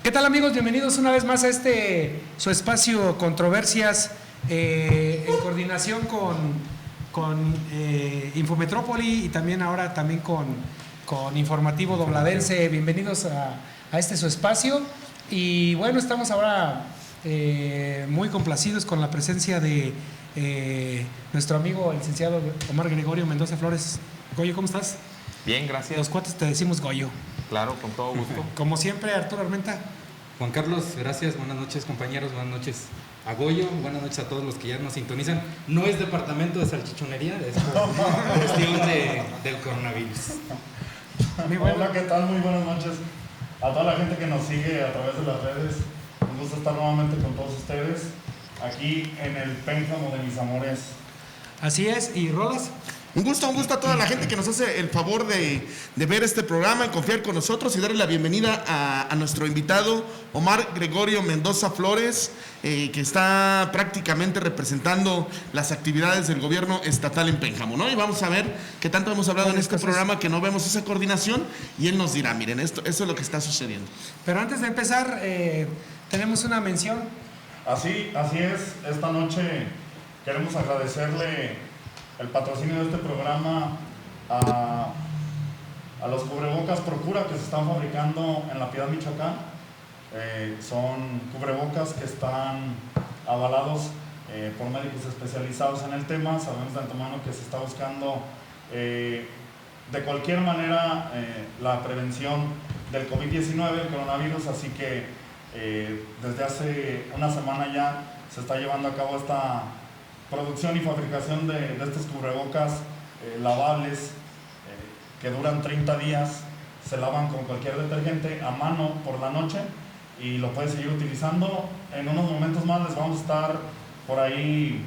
¿Qué tal, amigos? Bienvenidos una vez más a su espacio Controversias, en coordinación con Infometrópoli y también ahora también con Informativo Dobladense. Bienvenidos a su espacio. Y bueno, estamos ahora muy complacidos con la presencia de nuestro amigo el licenciado Omar Gregorio Mendoza Flores. Goyo, ¿cómo estás? Bien, gracias. Los cuates te decimos Goyo. Claro, con todo gusto. Como siempre, Arturo Armenta. Juan Carlos, gracias. Buenas noches, compañeros. Buenas noches a Goyo. Buenas noches a todos los que ya nos sintonizan. No es departamento de salchichonería, es por cuestión del coronavirus. Hola, ¿qué tal? Muy buenas noches a toda la gente que nos sigue a través de las redes. Un gusto estar nuevamente con todos ustedes aquí en el pénjamo de mis amores. Así es, ¿y Rolas? Un gusto a toda la gente que nos hace el favor de ver este programa y confiar con nosotros y darle la bienvenida a nuestro invitado Omar Gregorio Mendoza Flores, que está prácticamente representando las actividades del gobierno estatal en Pénjamo, ¿no? Y vamos a ver qué tanto hemos hablado en este programa que no vemos esa coordinación y él nos dirá, miren, eso es lo que está sucediendo. Pero antes de empezar, tenemos una mención. Así es, esta noche queremos agradecerle el patrocinio de este programa a los cubrebocas Procura que se están fabricando en La Piedad, Michoacán. Son cubrebocas que están avalados por médicos especializados en el tema. Sabemos de antemano que se está buscando de cualquier manera la prevención del COVID-19, el coronavirus, así que desde hace una semana ya se está llevando a cabo esta producción y fabricación de estos cubrebocas lavables que duran 30 días, se lavan con cualquier detergente a mano por la noche y lo puedes seguir utilizando. En unos momentos más les vamos a estar por ahí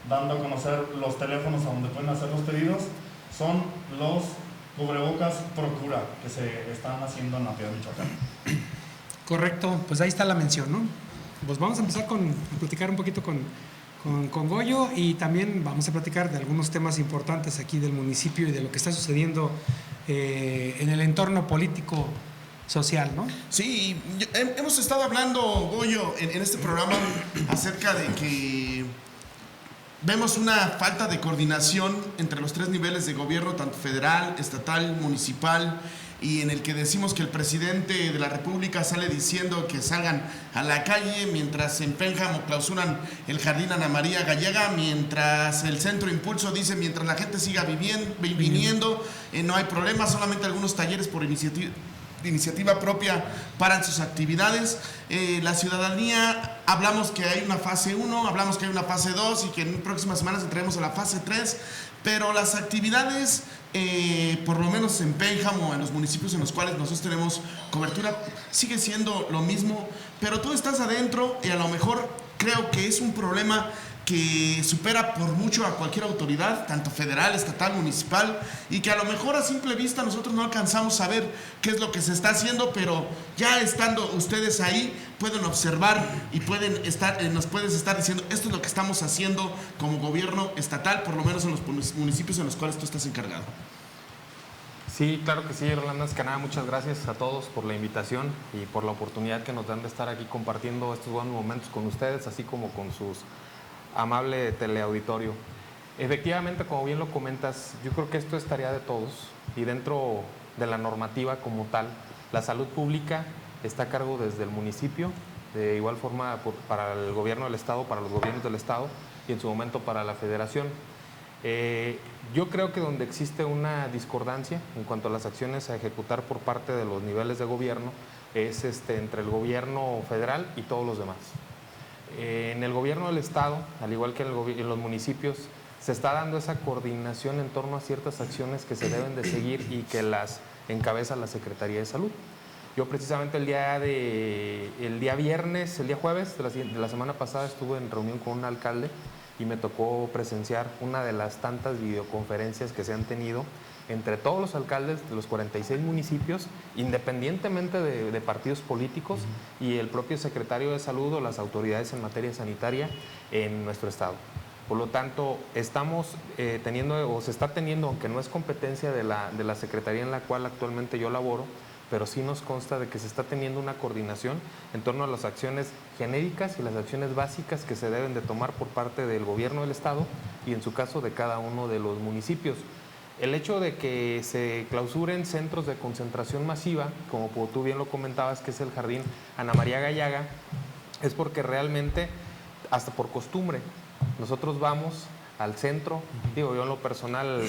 dando a conocer los teléfonos a donde pueden hacer los pedidos. Son los cubrebocas Procura que se están haciendo en La Piedad, Michoacán. Correcto, pues ahí está la mención, ¿no? Pues vamos a empezar a platicar un poquito con Goyo y también vamos a platicar de algunos temas importantes aquí del municipio y de lo que está sucediendo en el entorno político social, ¿no? Sí, hemos estado hablando, Goyo, en este programa acerca de que vemos una falta de coordinación entre los tres niveles de gobierno, tanto federal, estatal, municipal, y en el que decimos que el presidente de la República sale diciendo que salgan a la calle, mientras en Pénjamo clausuran el Jardín Ana María Gallega, mientras el Centro Impulso dice mientras la gente siga viniendo, no hay problema, solamente algunos talleres por iniciativa propia paran sus actividades. La ciudadanía, hablamos que hay una fase 1, hablamos que hay una fase 2 y que en próximas semanas entraremos a la fase 3, pero las actividades, por lo menos en Pénjamo, en los municipios en los cuales nosotros tenemos cobertura, sigue siendo lo mismo, pero tú estás adentro y a lo mejor creo que es un problema que supera por mucho a cualquier autoridad, tanto federal, estatal, municipal, y que a lo mejor a simple vista nosotros no alcanzamos a ver qué es lo que se está haciendo, pero ya estando ustedes ahí pueden observar y nos puedes estar diciendo esto es lo que estamos haciendo como gobierno estatal, por lo menos en los municipios en los cuales tú estás encargado. Sí, claro que sí, Rolando. Es que nada, muchas gracias a todos por la invitación y por la oportunidad que nos dan de estar aquí compartiendo estos buenos momentos con ustedes, así como con sus amable teleauditorio. Efectivamente, como bien lo comentas, yo creo que esto es tarea de todos y dentro de la normativa como tal, la salud pública está a cargo desde el municipio, de igual forma para el gobierno del estado, para los gobiernos del estado y en su momento para la federación. Yo creo que donde existe una discordancia en cuanto a las acciones a ejecutar por parte de los niveles de gobierno es entre el gobierno federal y todos los demás. En el gobierno del estado, al igual que en los municipios, se está dando esa coordinación en torno a ciertas acciones que se deben de seguir y que las encabeza la Secretaría de Salud. Yo precisamente el día jueves de la semana pasada estuve en reunión con un alcalde y me tocó presenciar una de las tantas videoconferencias que se han tenido entre todos los alcaldes de los 46 municipios, independientemente de partidos políticos, y el propio secretario de Salud o las autoridades en materia sanitaria en nuestro estado. Por lo tanto, estamos teniendo, o se está teniendo, aunque no es competencia de la secretaría en la cual actualmente yo laboro, pero sí nos consta de que se está teniendo una coordinación en torno a las acciones genéricas y las acciones básicas que se deben de tomar por parte del gobierno del estado y en su caso de cada uno de los municipios. El hecho de que se clausuren centros de concentración masiva, como tú bien lo comentabas, que es el Jardín Ana María Gallaga, es porque realmente, hasta por costumbre, nosotros vamos al centro, digo, yo en lo personal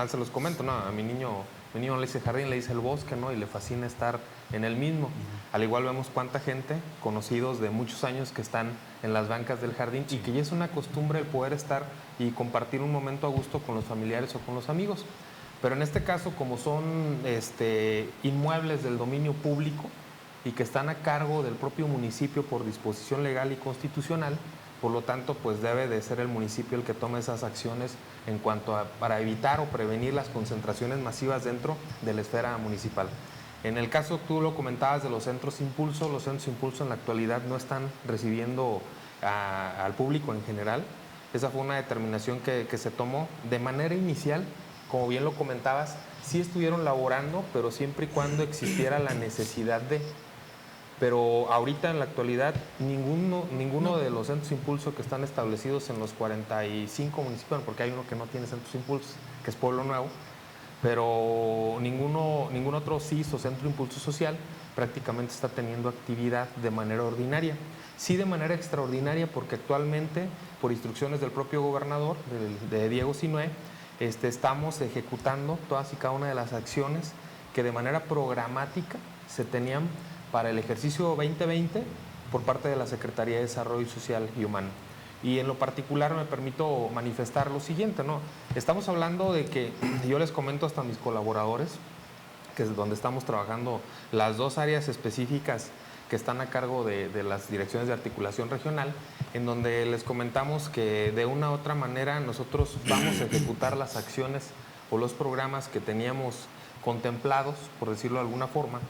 se los comento, ¿no? A mi niño le dice jardín, le dice el bosque, ¿no? Y le fascina estar en el mismo. Al igual vemos cuánta gente, conocidos de muchos años que están en las bancas del jardín y que ya es una costumbre el poder estar y compartir un momento a gusto con los familiares o con los amigos. Pero en este caso, como son inmuebles del dominio público y que están a cargo del propio municipio por disposición legal y constitucional, por lo tanto, pues debe de ser el municipio el que tome esas acciones en cuanto a para evitar o prevenir las concentraciones masivas dentro de la esfera municipal. En el caso, tú lo comentabas de los centros impulso en la actualidad no están recibiendo al público en general. Esa fue una determinación que se tomó de manera inicial, como bien lo comentabas, sí estuvieron laborando, pero siempre y cuando existiera la necesidad de... Pero ahorita en la actualidad ninguno de los centros impulso que están establecidos en los 45 municipios, porque hay uno que no tiene centros impulso, que es Pueblo Nuevo, pero ningún otro CIS o centro impulso social prácticamente está teniendo actividad de manera ordinaria. Sí de manera extraordinaria porque actualmente, por instrucciones del propio gobernador, de Diego Sinue, estamos ejecutando todas y cada una de las acciones que de manera programática se tenían para el ejercicio 2020 por parte de la Secretaría de Desarrollo Social y Humano. Y en lo particular me permito manifestar lo siguiente, ¿no? Estamos hablando de que, yo les comento hasta a mis colaboradores, que es donde estamos trabajando las dos áreas específicas que están a cargo de las direcciones de articulación regional, en donde les comentamos que de una u otra manera nosotros vamos a ejecutar las acciones o los programas que teníamos contemplados, por decirlo de alguna forma,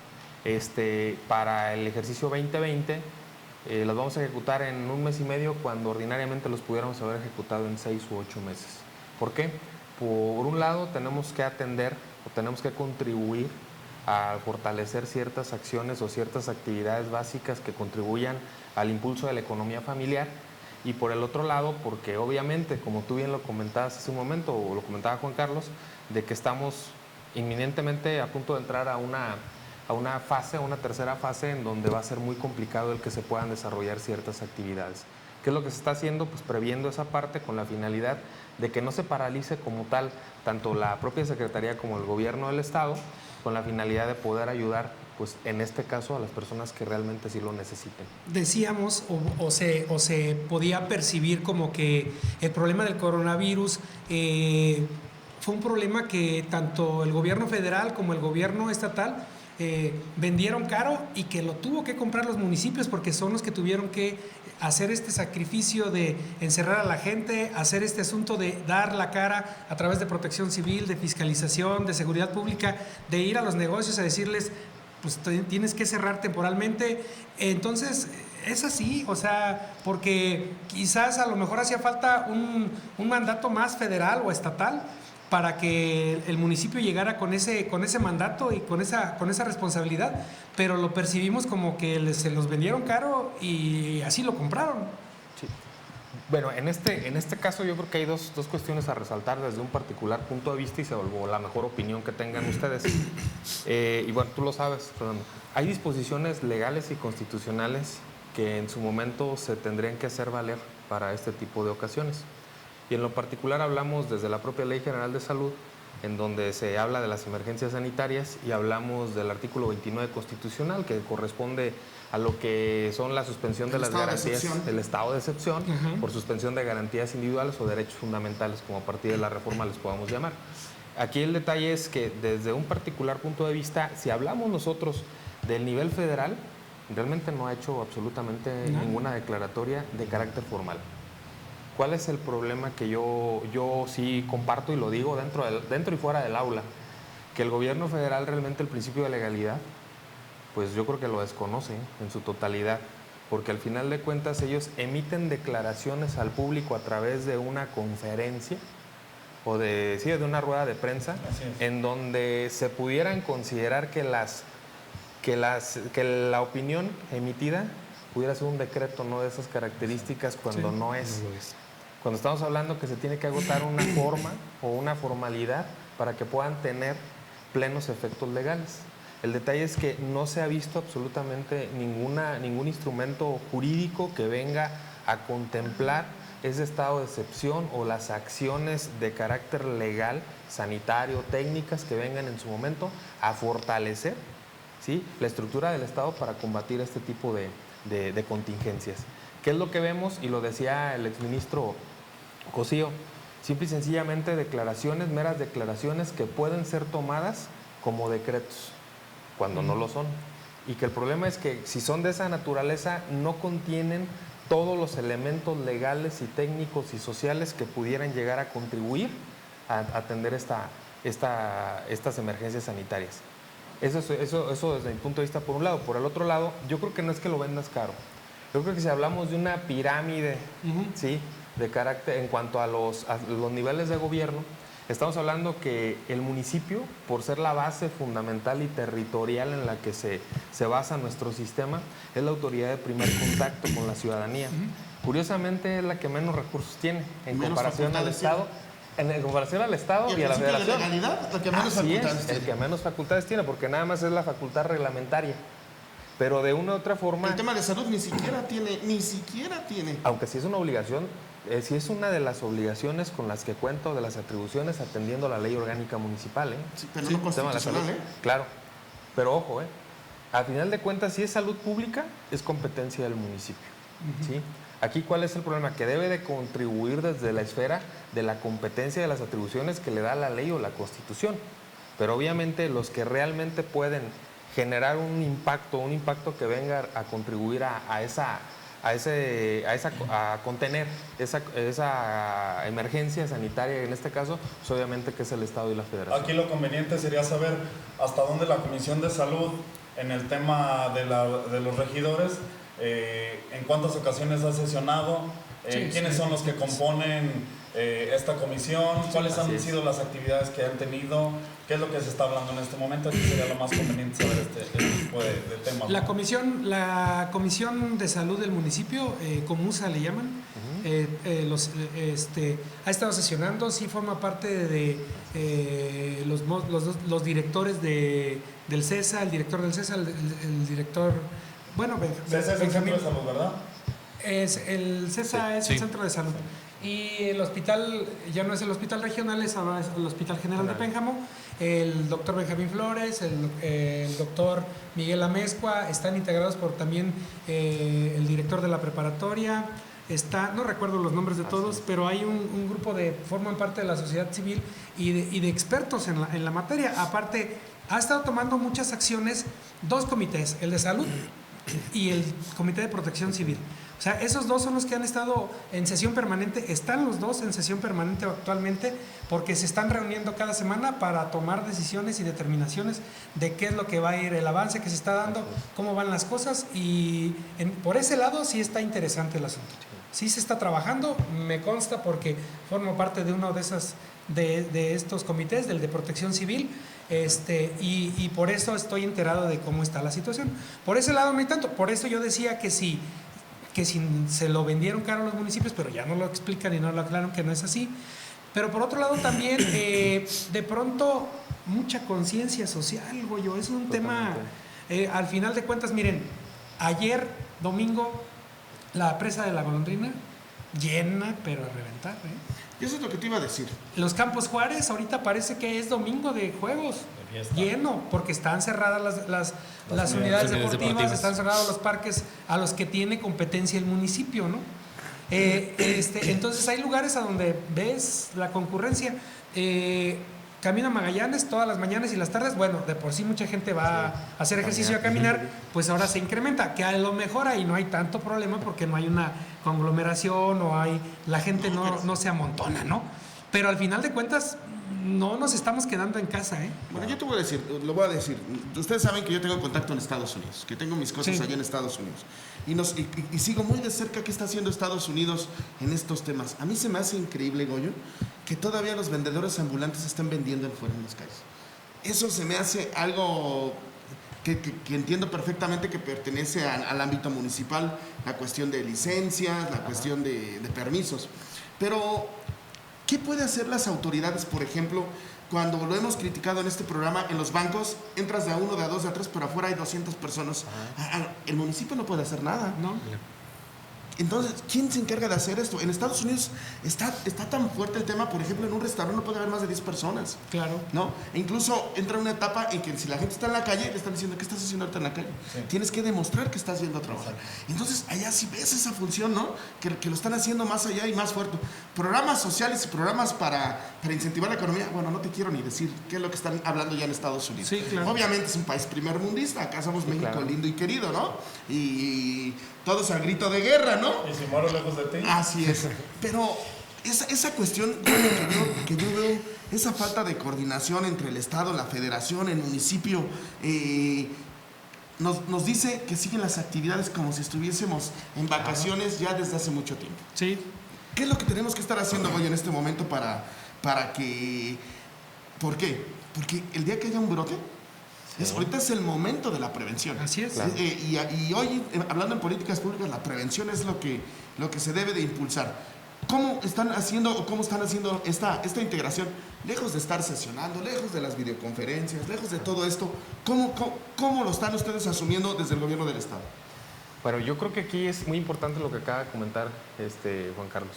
para el ejercicio 2020, los vamos a ejecutar en 1 mes y medio cuando ordinariamente los pudiéramos haber ejecutado en 6 u 8 meses. ¿Por qué? Por un lado tenemos que atender o tenemos que contribuir a fortalecer ciertas acciones o ciertas actividades básicas que contribuyan al impulso de la economía familiar, y por el otro lado porque obviamente, como tú bien lo comentabas hace un momento o lo comentaba Juan Carlos, de que estamos inminentemente a punto de entrar a una tercera fase en donde va a ser muy complicado el que se puedan desarrollar ciertas actividades. ¿Qué es lo que se está haciendo? Pues previendo esa parte con la finalidad de que no se paralice como tal tanto la propia Secretaría como el gobierno del Estado, con la finalidad de poder ayudar, pues en este caso, a las personas que realmente sí lo necesiten. Decíamos o se podía percibir como que el problema del coronavirus fue un problema que tanto el gobierno federal como el gobierno estatal vendieron caro y que lo tuvo que comprar los municipios porque son los que tuvieron que hacer este sacrificio de encerrar a la gente, hacer este asunto de dar la cara a través de protección civil, de fiscalización, de seguridad pública, de ir a los negocios a decirles, pues tienes que cerrar temporalmente. Entonces es así, o sea, porque quizás a lo mejor hacía falta un mandato más federal o estatal para que el municipio llegara con ese mandato y con esa responsabilidad, pero lo percibimos como que se los vendieron caro y así lo compraron. Sí. Bueno, en este caso yo creo que hay dos cuestiones a resaltar desde un particular punto de vista y o la mejor opinión que tengan ustedes. Y bueno, tú lo sabes, Fernando. Hay disposiciones legales y constitucionales que en su momento se tendrían que hacer valer para este tipo de ocasiones. Y en lo particular hablamos desde la propia Ley General de Salud, en donde se habla de las emergencias sanitarias, y hablamos del artículo 29 constitucional, que corresponde a lo que son la suspensión de las garantías del estado de excepción, por suspensión de garantías individuales o derechos fundamentales, como a partir de la reforma les podamos llamar. Aquí el detalle es que desde un particular punto de vista, si hablamos nosotros del nivel federal, realmente no ha hecho absolutamente ninguna declaratoria de carácter formal. ¿Cuál es el problema que yo sí comparto y lo digo dentro y fuera del aula? Que el gobierno federal realmente el principio de legalidad, pues yo creo que lo desconoce en su totalidad, porque al final de cuentas ellos emiten declaraciones al público a través de una conferencia o de una rueda de prensa, en donde se pudieran considerar que las que la opinión emitida pudiera ser un decreto, no de esas características, cuando no es. Cuando estamos hablando que se tiene que agotar una forma o una formalidad para que puedan tener plenos efectos legales. El detalle es que no se ha visto absolutamente ningún instrumento jurídico que venga a contemplar ese estado de excepción o las acciones de carácter legal, sanitario, técnicas que vengan en su momento a fortalecer, ¿sí?, la estructura del Estado para combatir este tipo de contingencias. ¿Qué es lo que vemos? Y lo decía el exministro Cosío, simple y sencillamente declaraciones, meras declaraciones que pueden ser tomadas como decretos, cuando no lo son. Y que el problema es que si son de esa naturaleza, no contienen todos los elementos legales y técnicos y sociales que pudieran llegar a contribuir a atender estas emergencias sanitarias. Eso desde mi punto de vista por un lado. Por el otro lado, yo creo que no es que lo vendas caro. Yo creo que si hablamos de una pirámide, ¿sí?, de carácter en cuanto a los niveles de gobierno, estamos hablando que el municipio, por ser la base fundamental y territorial en la que se basa nuestro sistema, es la autoridad de primer contacto con la ciudadanía. Curiosamente es la que menos recursos tiene en comparación al Estado. En comparación al Estado y a la Federación. ¿Y el legalidad? El que menos facultades tiene. El que menos facultades tiene, porque nada más es la facultad reglamentaria. Pero de una u otra forma... El tema de salud ni siquiera tiene. Aunque sí es una obligación, sí es una de las obligaciones con las que cuento, de las atribuciones, atendiendo la ley orgánica municipal. Sí, pero no constitucional, Claro, pero ojo, a final de cuentas, si es salud pública, es competencia del municipio. ¿Sí? Aquí, ¿cuál es el problema? Que debe de contribuir desde la esfera de la competencia de las atribuciones que le da la ley o la Constitución. Pero obviamente los que realmente pueden generar un impacto que venga a contribuir a contener esa emergencia sanitaria, en este caso, pues obviamente que es el Estado y la Federación. Aquí lo conveniente sería saber hasta dónde la Comisión de Salud, en el tema de los regidores, en cuántas ocasiones ha sesionado, quiénes son los que componen esta comisión, cuáles han sido las actividades que han tenido, qué es lo que se está hablando en este momento. Aquí sería lo más conveniente saber este tipo de temas. La comisión de salud del municipio, Comusa le llaman, ha estado sesionando, sí forma parte de los directores del CESA, el director del CESA, el director, bueno, CESA es el centro de salud, ¿verdad? El CESA es el centro de salud. Y el hospital, ya no es el hospital regional, es ahora el Hospital General de Pénjamo. El doctor Benjamín Flores, el doctor Miguel Amezcua, están integrados por también el director de la preparatoria. No recuerdo los nombres de todos, pero hay un grupo forman parte de la sociedad civil y de expertos en la materia. Aparte, ha estado tomando muchas acciones, dos comités, el de salud y el Comité de Protección Civil. O sea, esos dos son los que han estado en sesión permanente, están los dos en sesión permanente actualmente, porque se están reuniendo cada semana para tomar decisiones y determinaciones de qué es lo que va a ir, el avance que se está dando, cómo van las cosas, y por ese lado sí está interesante el asunto. Sí se está trabajando, me consta, porque formo parte de uno de estos comités, del de Protección Civil, y por eso estoy enterado de cómo está la situación. Por ese lado no hay tanto, por eso yo decía que si se lo vendieron caro a los municipios, pero ya no lo explican y no lo aclaran, que no es así. Pero por otro lado también, de pronto, mucha conciencia social, Goyo, es un tema, al final de cuentas, miren, ayer, domingo, la presa de la Golondrina, llena, pero a reventar, Y eso es lo que te iba a decir. Los Campos Juárez, ahorita parece que es domingo de juegos, lleno, porque están cerradas las unidades deportivas, están cerrados los parques a los que tiene competencia el municipio, ¿no? Entonces hay lugares a donde ves la concurrencia. Camino a Magallanes todas las mañanas y las tardes, bueno, de por sí mucha gente va a hacer ejercicio, a caminar, pues ahora se incrementa, que a lo mejor ahí no hay tanto problema porque no hay una conglomeración o la gente no se amontona, ¿no? Pero al final de cuentas no nos estamos quedando en casa, ¿eh? Bueno, yo te voy a decir, ustedes saben que yo tengo contacto en Estados Unidos, que tengo mis cosas allá en Estados Unidos. Y sigo muy de cerca qué está haciendo Estados Unidos en estos temas. A mí se me hace increíble, Goyo, que todavía los vendedores ambulantes estén vendiendo fuera en las calles. Eso se me hace algo que entiendo perfectamente que pertenece al ámbito municipal, la cuestión de licencias, la cuestión de permisos. Pero, ¿qué puede hacer las autoridades, por ejemplo, cuando lo hemos criticado en este programa, en los bancos entras de a 1, de a 2, de a 3, pero afuera hay 200 personas? El municipio no puede hacer nada, ¿no? Entonces, ¿quién se encarga de hacer esto? En Estados Unidos está tan fuerte el tema, por ejemplo, en un restaurante no puede haber más de 10 personas. Claro. ¿No? E incluso entra una etapa en que si la gente está en la calle, le están diciendo, ¿qué estás haciendo ahorita en la calle? Sí. Tienes que demostrar que estás yendo a trabajar. Entonces, allá sí ves esa función, ¿no? Que lo están haciendo más allá y más fuerte. Programas sociales y programas para incentivar la economía, bueno, no te quiero ni decir qué es lo que están hablando ya en Estados Unidos. Sí, claro. Obviamente es un país primermundista, acá somos México lindo y querido, ¿no? Y todos al grito de guerra, ¿no? Y si muero lejos de ti. Así es. Pero esa cuestión que yo veo, esa falta de coordinación entre el Estado, la Federación, el municipio, nos dice que siguen las actividades como si estuviésemos en vacaciones ya desde hace mucho tiempo. Sí. ¿Qué es lo que tenemos que estar haciendo hoy en este momento para que... ¿Por qué? Porque el día que haya un brote, ahorita es el momento de la prevención. Así es. Claro. Y hoy, hablando en políticas públicas, la prevención es lo que se debe de impulsar. ¿Cómo están haciendo esta integración? Lejos de estar sesionando, lejos de las videoconferencias, lejos de todo esto, ¿cómo lo están ustedes asumiendo desde el gobierno del Estado? Bueno, yo creo que aquí es muy importante lo que acaba de comentar Juan Carlos.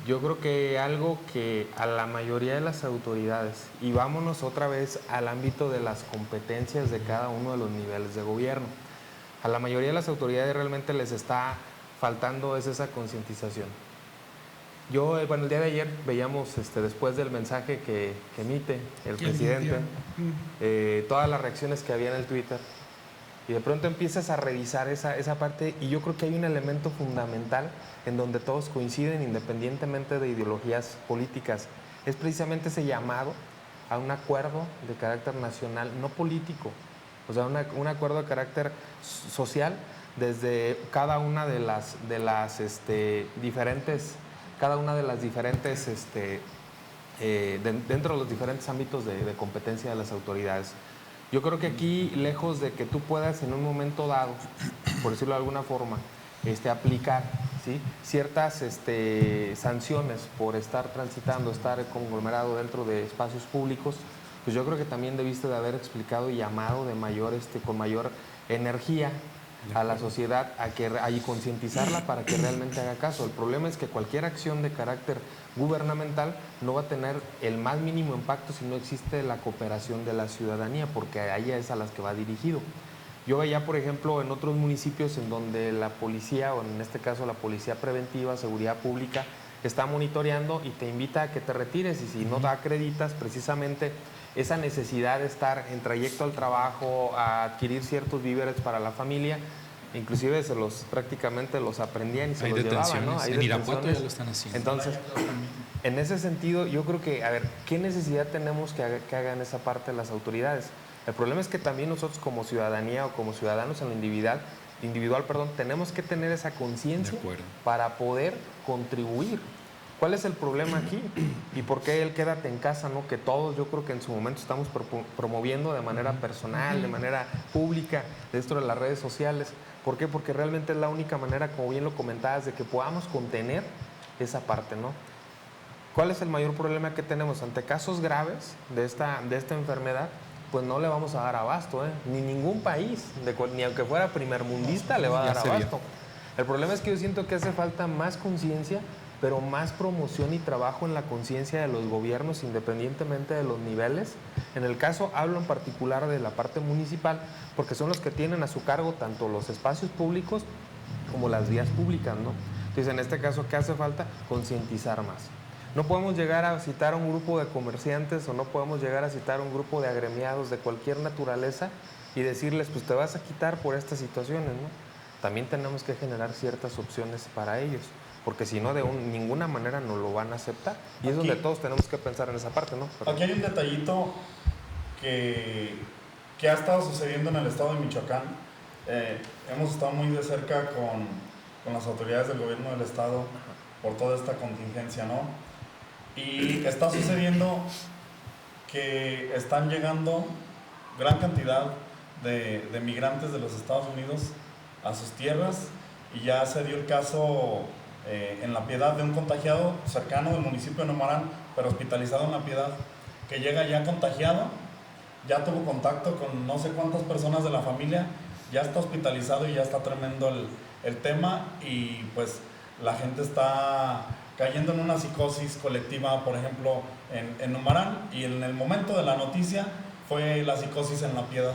Yo creo que algo que a la mayoría de las autoridades, y vámonos otra vez al ámbito de las competencias de cada uno de los niveles de gobierno, a la mayoría de las autoridades realmente les está faltando esa concientización. Yo, el día de ayer veíamos, después del mensaje que emite el presidente, todas las reacciones que había en el Twitter, y de pronto empiezas a revisar esa parte, y yo creo que hay un elemento fundamental en donde todos coinciden independientemente de ideologías políticas. Es precisamente ese llamado a un acuerdo de carácter nacional, no político, o sea, un acuerdo de carácter social desde cada una de las diferentes dentro de los diferentes ámbitos de competencia de las autoridades. Yo creo que aquí, lejos de que tú puedas en un momento dado, por decirlo de alguna forma, aplicar, ¿sí?, ciertas sanciones por estar transitando, estar conglomerado dentro de espacios públicos, pues yo creo que también debiste de haber explicado y llamado con mayor energía a la sociedad y concientizarla para que realmente haga caso. El problema es que cualquier acción de carácter gubernamental no va a tener el más mínimo impacto si no existe la cooperación de la ciudadanía, porque a ella es a las que va dirigido. Yo veía, por ejemplo, en otros municipios en donde la policía, o en este caso la policía preventiva, seguridad pública, está monitoreando y te invita a que te retires, y si no te acreditas, precisamente esa necesidad de estar en trayecto al trabajo, a adquirir ciertos víveres para la familia, inclusive prácticamente los aprendían y se los llevaban, ¿no? En Irapuato ya lo están haciendo. Entonces, en ese sentido, yo creo que, ¿qué necesidad tenemos que hagan esa parte las autoridades? El problema es que también nosotros como ciudadanía o como ciudadanos en lo individual, tenemos que tener esa conciencia para poder contribuir. ¿Cuál es el problema aquí? ¿Y por qué el quédate en casa, no? Que todos, yo creo que en su momento estamos promoviendo de manera personal, de manera pública, dentro de las redes sociales. ¿Por qué? Porque realmente es la única manera, como bien lo comentabas, de que podamos contener esa parte, ¿no? ¿Cuál es el mayor problema que tenemos? Ante casos graves de esta enfermedad, pues no le vamos a dar abasto, ¿eh? Ni ningún país, ni aunque fuera primermundista, le va a dar abasto. El problema es que yo siento que hace falta más conciencia, pero más promoción y trabajo en la conciencia de los gobiernos, independientemente de los niveles. En el caso, hablo en particular de la parte municipal, porque son los que tienen a su cargo tanto los espacios públicos como las vías públicas, ¿no? Entonces, en este caso, ¿qué hace falta? Concientizar más. No podemos llegar a citar a un grupo de comerciantes, o no podemos llegar a citar a un grupo de agremiados de cualquier naturaleza y decirles, pues te vas a quitar por estas situaciones, ¿no? También tenemos que generar ciertas opciones para ellos, porque si no, de ninguna manera nos lo van a aceptar. Y es donde todos tenemos que pensar en esa parte, ¿no? Aquí hay un detallito que ha estado sucediendo en el estado de Michoacán. Hemos estado muy de cerca con las autoridades del gobierno del estado por toda esta contingencia, ¿no? Y está sucediendo que están llegando gran cantidad de migrantes de los Estados Unidos a sus tierras, y ya se dio el caso en La Piedad de un contagiado cercano del municipio de Numarán, pero hospitalizado en La Piedad, que llega ya contagiado, ya tuvo contacto con no sé cuántas personas de la familia, ya está hospitalizado y ya está tremendo el tema, y pues la gente está cayendo en una psicosis colectiva, por ejemplo, en Numarán, y en el momento de la noticia fue la psicosis en La Piedad.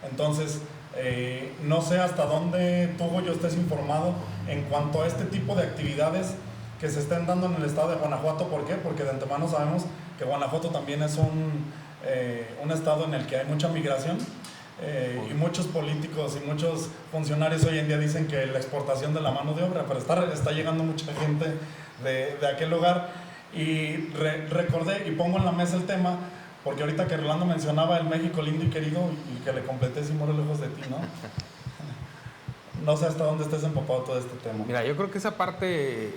Entonces, no sé hasta dónde tú, Goyo, estés informado en cuanto a este tipo de actividades que se estén dando en el estado de Guanajuato. ¿Por qué? Porque de antemano sabemos que Guanajuato también es un estado en el que hay mucha migración, y muchos políticos y muchos funcionarios hoy en día dicen que la exportación de la mano de obra, pero está llegando mucha gente de aquel lugar. Y recordé y pongo en la mesa el tema, porque ahorita que Rolando mencionaba el México lindo y querido, y que le completé si muero lejos de ti, ¿no? No sé hasta dónde estés empapado todo este tema. Mira, yo creo que esa parte,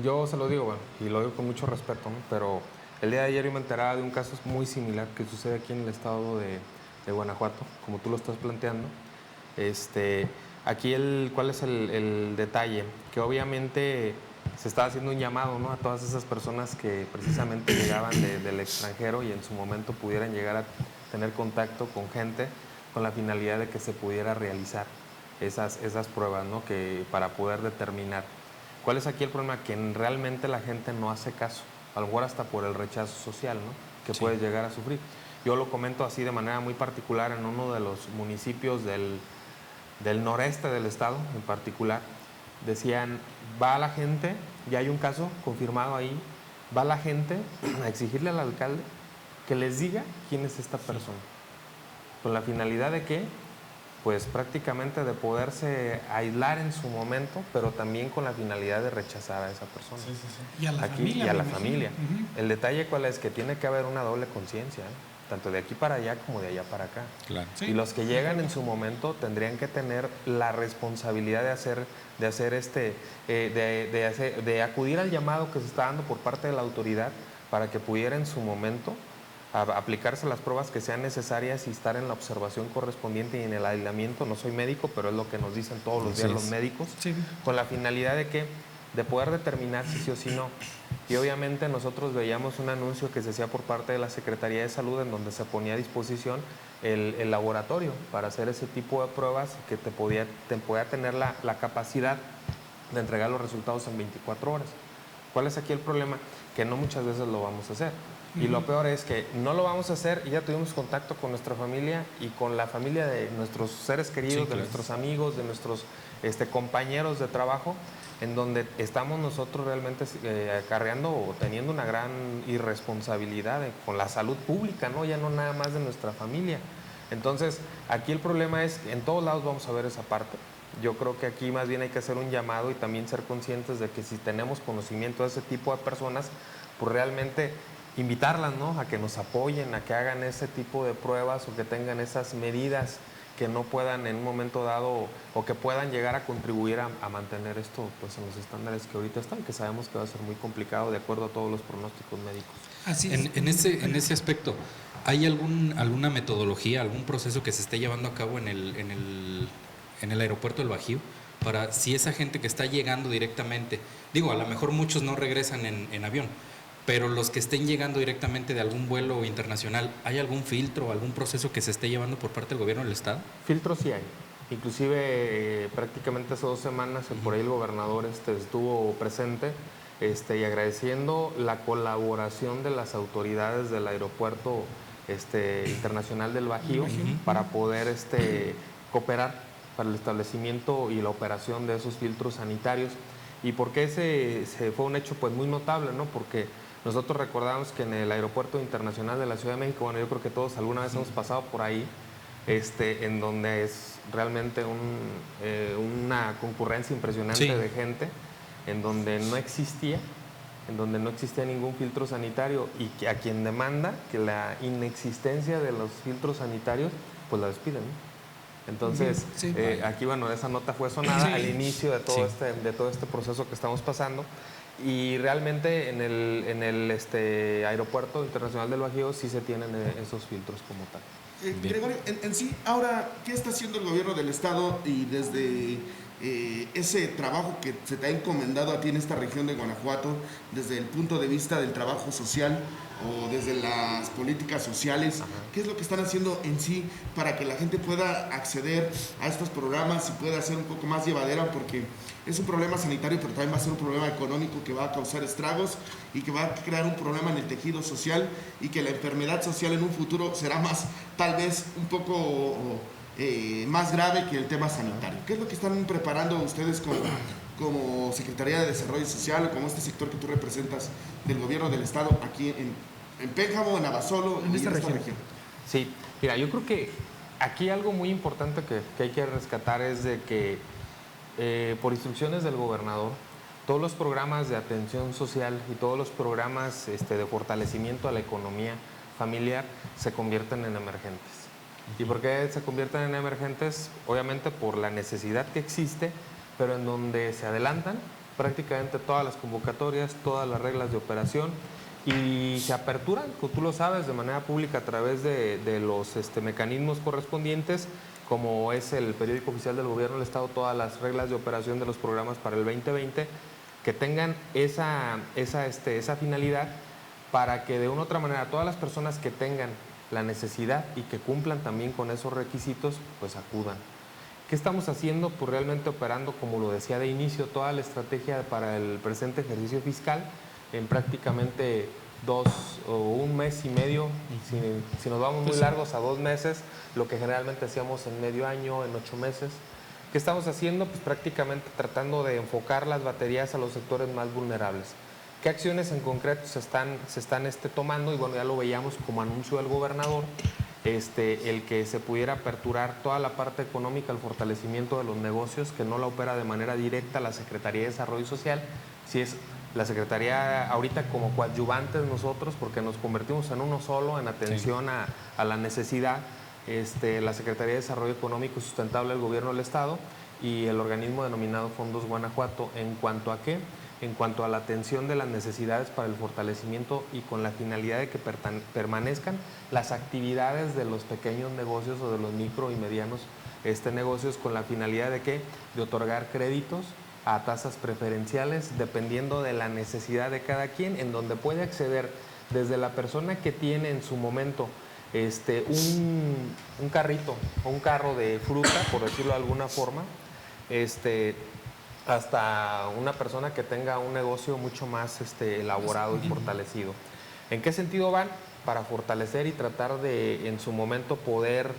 yo se lo digo, bueno, y lo digo con mucho respeto, ¿no? Pero el día de ayer yo me enteraba de un caso muy similar que sucede aquí en el estado de Guanajuato, como tú lo estás planteando. Aquí ¿cuál es el detalle? Que obviamente se está haciendo un llamado, ¿no?, a todas esas personas que precisamente llegaban del extranjero y en su momento pudieran llegar a tener contacto con gente con la finalidad de que se pudiera realizar esas pruebas, ¿no?, que para poder determinar. ¿Cuál es aquí el problema? Que realmente la gente no hace caso, a lo mejor hasta por el rechazo social, ¿no?, que puede llegar a sufrir. Yo lo comento así de manera muy particular en uno de los municipios del noreste del estado en particular. Decían, va la gente, ya hay un caso confirmado ahí, va la gente a exigirle al alcalde que les diga quién es esta persona. ¿Con la finalidad de qué? Pues prácticamente de poderse aislar en su momento, pero también con la finalidad de rechazar a esa persona. Sí, sí, sí. Y a la familia. Y a la me imagino. familia. El detalle cuál es, que tiene que haber una doble conciencia, tanto de aquí para allá como de allá para acá. Claro. Sí. Y los que llegan en su momento tendrían que tener la responsabilidad de acudir al llamado que se está dando por parte de la autoridad para que pudiera en su momento aplicarse las pruebas que sean necesarias y estar en la observación correspondiente y en el aislamiento. No soy médico, pero es lo que nos dicen todos los días los médicos, Sí. con la finalidad de poder determinar si sí o si no. Y obviamente nosotros veíamos un anuncio que se hacía por parte de la Secretaría de Salud en donde se ponía a disposición el laboratorio para hacer ese tipo de pruebas que te podía tener la capacidad de entregar los resultados en 24 horas. ¿Cuál es aquí el problema? Que no muchas veces lo vamos a hacer. Y lo peor es que no lo vamos a hacer y ya tuvimos contacto con nuestra familia y con la familia de nuestros seres queridos, Sí, claro. de nuestros amigos, de nuestros compañeros de trabajo, en donde estamos nosotros realmente acarreando o teniendo una gran irresponsabilidad con la salud pública, ¿no? Ya no nada más de nuestra familia. Entonces, aquí el problema es que en todos lados vamos a ver esa parte. Yo creo que aquí más bien hay que hacer un llamado y también ser conscientes de que si tenemos conocimiento de ese tipo de personas, pues realmente invitarlas, ¿no?, a que nos apoyen, a que hagan ese tipo de pruebas o que tengan esas medidas que no puedan en un momento dado o que puedan llegar a contribuir a mantener esto pues en los estándares que ahorita están, que sabemos que va a ser muy complicado de acuerdo a todos los pronósticos médicos. Así es. En ese aspecto, ¿hay alguna metodología, algún proceso que se esté llevando a cabo en el aeropuerto del Bajío para si esa gente que está llegando directamente, digo, a lo mejor muchos no regresan en avión, pero los que estén llegando directamente de algún vuelo internacional, ¿hay algún filtro, algún proceso que se esté llevando por parte del gobierno del estado? Filtros sí hay. Inclusive prácticamente hace 2 semanas por ahí el gobernador estuvo presente y agradeciendo la colaboración de las autoridades del aeropuerto internacional del Bajío para poder cooperar para el establecimiento y la operación de esos filtros sanitarios. ¿Y por qué ese fue un hecho pues muy notable, ¿no? Porque nosotros recordamos que en el aeropuerto internacional de la Ciudad de México, bueno, yo creo que todos alguna vez hemos pasado por ahí, en donde es realmente una concurrencia impresionante de gente, en donde no existía ningún filtro sanitario y que a quien demanda que la inexistencia de los filtros sanitarios, pues la despiden, ¿no? Entonces, aquí, bueno, esa nota fue sonada al inicio de todo este proceso que estamos pasando. Y realmente en el aeropuerto internacional del Bajío sí se tienen esos filtros como tal. Gregorio, en sí, ahora, ¿qué está haciendo el gobierno del estado y desde ese trabajo que se te ha encomendado a ti en esta región de Guanajuato, desde el punto de vista del trabajo social o desde las políticas sociales? Ajá. ¿Qué es lo que están haciendo en sí para que la gente pueda acceder a estos programas y pueda ser un poco más llevadera? Porque es un problema sanitario, pero también va a ser un problema económico que va a causar estragos y que va a crear un problema en el tejido social, y que la enfermedad social en un futuro será más, tal vez, un poco más grave que el tema sanitario. ¿Qué es lo que están preparando ustedes como Secretaría de Desarrollo Social o como este sector que tú representas del gobierno del estado aquí en Pénjamo, en Abasolo y en esta región? Sí, mira, yo creo que aquí algo muy importante que hay que rescatar es de que por instrucciones del gobernador, todos los programas de atención social y todos los programas de fortalecimiento a la economía familiar se convierten en emergentes. ¿Y por qué se convierten en emergentes? Obviamente por la necesidad que existe, pero en donde se adelantan prácticamente todas las convocatorias, todas las reglas de operación, y se aperturan, como tú lo sabes, de manera pública a través de los mecanismos correspondientes, como es el periódico oficial del gobierno del estado, todas las reglas de operación de los programas para el 2020, que tengan esa finalidad, para que de una u otra manera todas las personas que tengan la necesidad y que cumplan también con esos requisitos, pues acudan. ¿Qué estamos haciendo? Pues realmente operando, como lo decía de inicio, toda la estrategia para el presente ejercicio fiscal en prácticamente 2 o 1 mes y medio, si nos vamos muy largos, a 2 meses, lo que generalmente hacíamos en medio año, en 8 meses. ¿Qué estamos haciendo? Pues prácticamente tratando de enfocar las baterías a los sectores más vulnerables. ¿Qué acciones en concreto se están tomando? Y bueno, ya lo veíamos como anuncio del gobernador, el que se pudiera aperturar toda la parte económica, el fortalecimiento de los negocios, que no la opera de manera directa la Secretaría de Desarrollo Social, si es la Secretaría ahorita como coadyuvantes nosotros, porque nos convertimos en uno solo en atención a la necesidad, la Secretaría de Desarrollo Económico y Sustentable del Gobierno del Estado y el organismo denominado Fondos Guanajuato. ¿En cuanto a qué? En cuanto a la atención de las necesidades para el fortalecimiento y con la finalidad de que permanezcan las actividades de los pequeños negocios o de los micro y medianos negocios, con la finalidad de qué? De otorgar créditos a tasas preferenciales dependiendo de la necesidad de cada quien, en donde puede acceder desde la persona que tiene en su momento un carrito o un carro de fruta, por decirlo de alguna forma, hasta una persona que tenga un negocio mucho más elaborado y fortalecido. ¿En qué sentido van? Para fortalecer y tratar de, en su momento, poder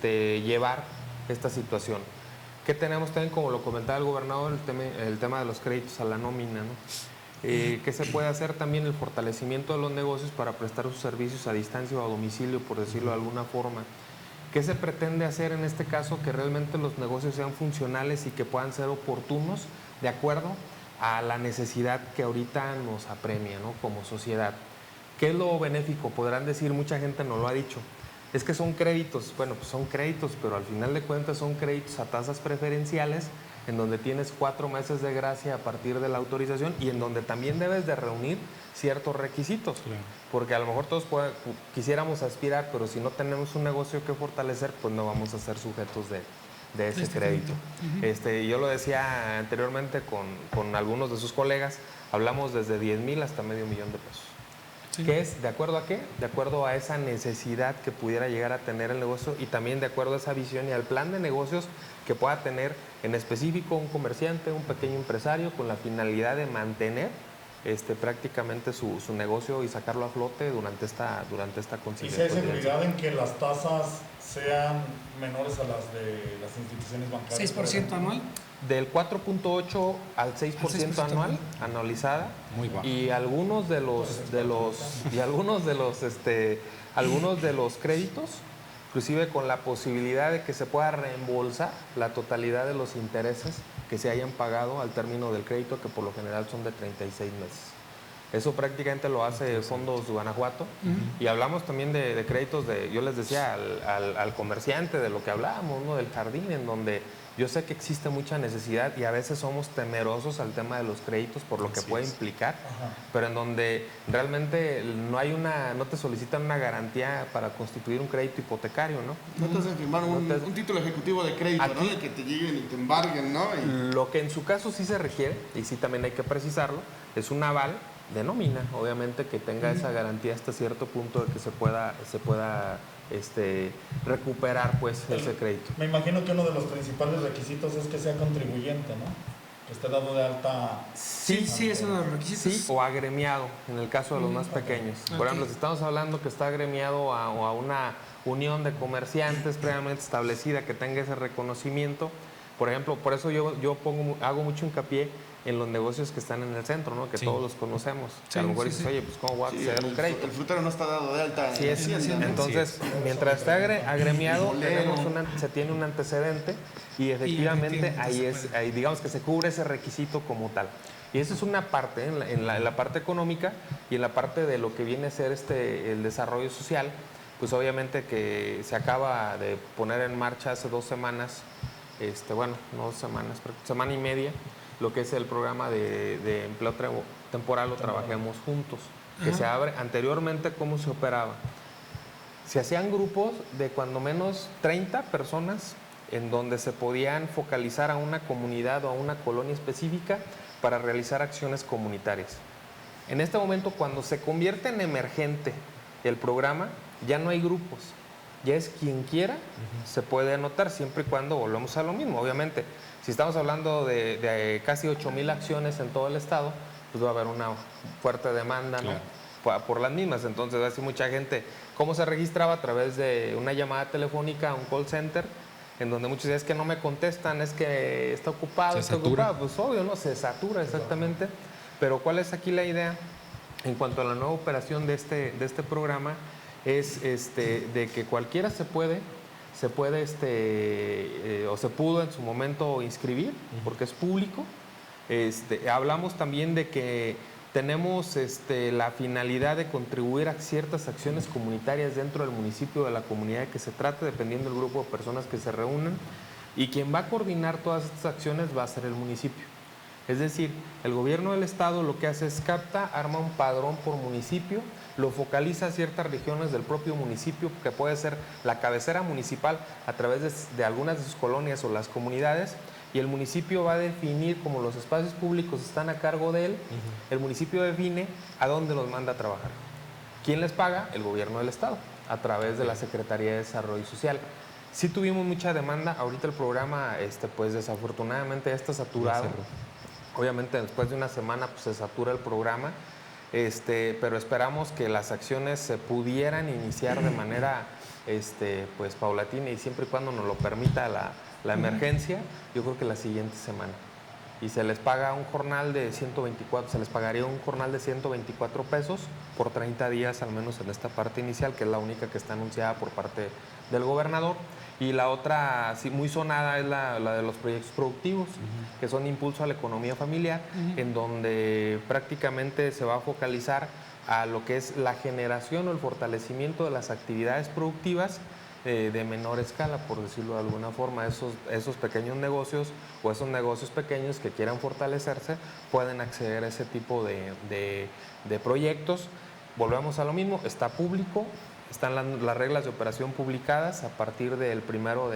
llevar esta situación. ¿Qué tenemos también, como lo comentaba el gobernador, el tema de los créditos a la nómina, ¿no? ¿Qué se puede hacer también? El fortalecimiento de los negocios para prestar sus servicios a distancia o a domicilio, por decirlo de alguna forma. ¿Qué se pretende hacer en este caso? Que realmente los negocios sean funcionales y que puedan ser oportunos de acuerdo a la necesidad que ahorita nos apremia, ¿no? Como sociedad. ¿Qué es lo benéfico? Podrán decir, mucha gente nos lo ha dicho, es que son créditos. Bueno, pues son créditos, pero al final de cuentas son créditos a tasas preferenciales, en donde tienes 4 meses de gracia a partir de la autorización y en donde también debes de reunir ciertos requisitos. Claro. Porque a lo mejor todos quisiéramos aspirar, pero si no tenemos un negocio que fortalecer, pues no vamos a ser sujetos de ese crédito. Yo lo decía anteriormente con algunos de sus colegas, hablamos desde 10,000 hasta $500,000 pesos. Sí. ¿Qué es? ¿De acuerdo a qué? De acuerdo a esa necesidad que pudiera llegar a tener el negocio y también de acuerdo a esa visión y al plan de negocios que pueda tener en específico un comerciante, un pequeño empresario, con la finalidad de mantener prácticamente su negocio y sacarlo a flote durante esta conciliación. ¿Y si hay seguridad en que las tasas sean menores a las de las instituciones bancarias? ¿6% anual? Del 4.8 al 6% anual, anualizada. Muy bajo. Y algunos de los créditos, inclusive con la posibilidad de que se pueda reembolsar la totalidad de los intereses que se hayan pagado al término del crédito, que por lo general son de 36 meses. Eso prácticamente lo hace Fondos Guanajuato. Y hablamos también de créditos yo les decía al comerciante de lo que hablábamos, ¿no? Del jardín, en donde yo sé que existe mucha necesidad y a veces somos temerosos al tema de los créditos por lo que puede implicar, pero en donde realmente no te solicitan una garantía para constituir un crédito hipotecario, ¿no? No te hacen firmar un título ejecutivo de crédito, ¿no? De que te lleguen y te embarguen, ¿no? Lo que en su caso sí se requiere, y sí también hay que precisarlo, es un aval de nómina, obviamente, que tenga esa garantía hasta cierto punto de que se pueda recuperar pues ese crédito. Me imagino que uno de los principales requisitos es que sea contribuyente, ¿no? Que esté dado de alta. Sí, es uno de los requisitos. Sí, o agremiado, en el caso de los más pequeños. Por ejemplo, si estamos hablando que está agremiado a una unión de comerciantes previamente establecida que tenga ese reconocimiento, por ejemplo, por eso yo hago mucho hincapié en los negocios que están en el centro, ¿no? Que todos los conocemos. Que a lo mejor dices, oye, pues ¿cómo voy a acceder a un crédito? El frutero no está dado de alta. Sí, es. Entonces, mientras esté agremiado, se tiene un antecedente y efectivamente ahí digamos que se cubre ese requisito como tal. Y esa es una parte, en la parte económica y en la parte de lo que viene a ser el desarrollo social, pues obviamente que se acaba de poner en marcha hace 2 semanas, no 2 semanas, pero semana y media, lo que es el programa de empleo temporal o Trabajemos Juntos, que se abre. Anteriormente, ¿cómo se operaba? Se hacían grupos de cuando menos 30 personas en donde se podían focalizar a una comunidad o a una colonia específica para realizar acciones comunitarias. En este momento, cuando se convierte en emergente el programa, ya no hay grupos, ya es quien quiera, se puede anotar, siempre y cuando volvemos a lo mismo. Obviamente, si estamos hablando de casi 8,000 acciones en todo el estado, pues va a haber una fuerte demanda, ¿no? Por las mismas. Entonces, así mucha gente, ¿cómo se registraba? A través de una llamada telefónica a un call center, en donde muchos días que no me contestan, es que está ocupado, pues obvio, ¿no? Se satura exactamente. Pero ¿cuál es aquí la idea? En cuanto a la nueva operación de este programa, es de que cualquiera se puede o se pudo en su momento inscribir, porque es público. Hablamos también de que tenemos la finalidad de contribuir a ciertas acciones comunitarias dentro del municipio, de la comunidad que se trate, dependiendo del grupo de personas que se reúnan, y quien va a coordinar todas estas acciones va a ser el municipio. Es decir, el gobierno del estado lo que hace es arma un padrón por municipio, lo focaliza a ciertas regiones del propio municipio, que puede ser la cabecera municipal a través de algunas de sus colonias o las comunidades, y el municipio va a definir, como los espacios públicos están a cargo de él, el municipio define a dónde los manda a trabajar. ¿Quién les paga? El gobierno del estado, a través de la Secretaría de Desarrollo Social. Sí tuvimos mucha demanda, ahorita el programa, pues desafortunadamente ya está saturado. Obviamente después de una semana pues, se satura el programa, pero esperamos que las acciones se pudieran iniciar de manera pues paulatina y siempre y cuando nos lo permita la emergencia, yo creo que la siguiente semana. Y se les paga un jornal de 124, se les pagaría un jornal de 124 pesos por 30 días, al menos en esta parte inicial, que es la única que está anunciada por parte del gobernador. Y la otra, sí, muy sonada, es la de los proyectos productivos, que son impulso a la economía familiar, en donde prácticamente se va a focalizar a lo que es la generación o el fortalecimiento de las actividades productivas de menor escala, por decirlo de alguna forma. Esos pequeños negocios o esos negocios pequeños que quieran fortalecerse pueden acceder a ese tipo de proyectos. Volvemos a lo mismo, está público. Están las reglas de operación publicadas a partir del 1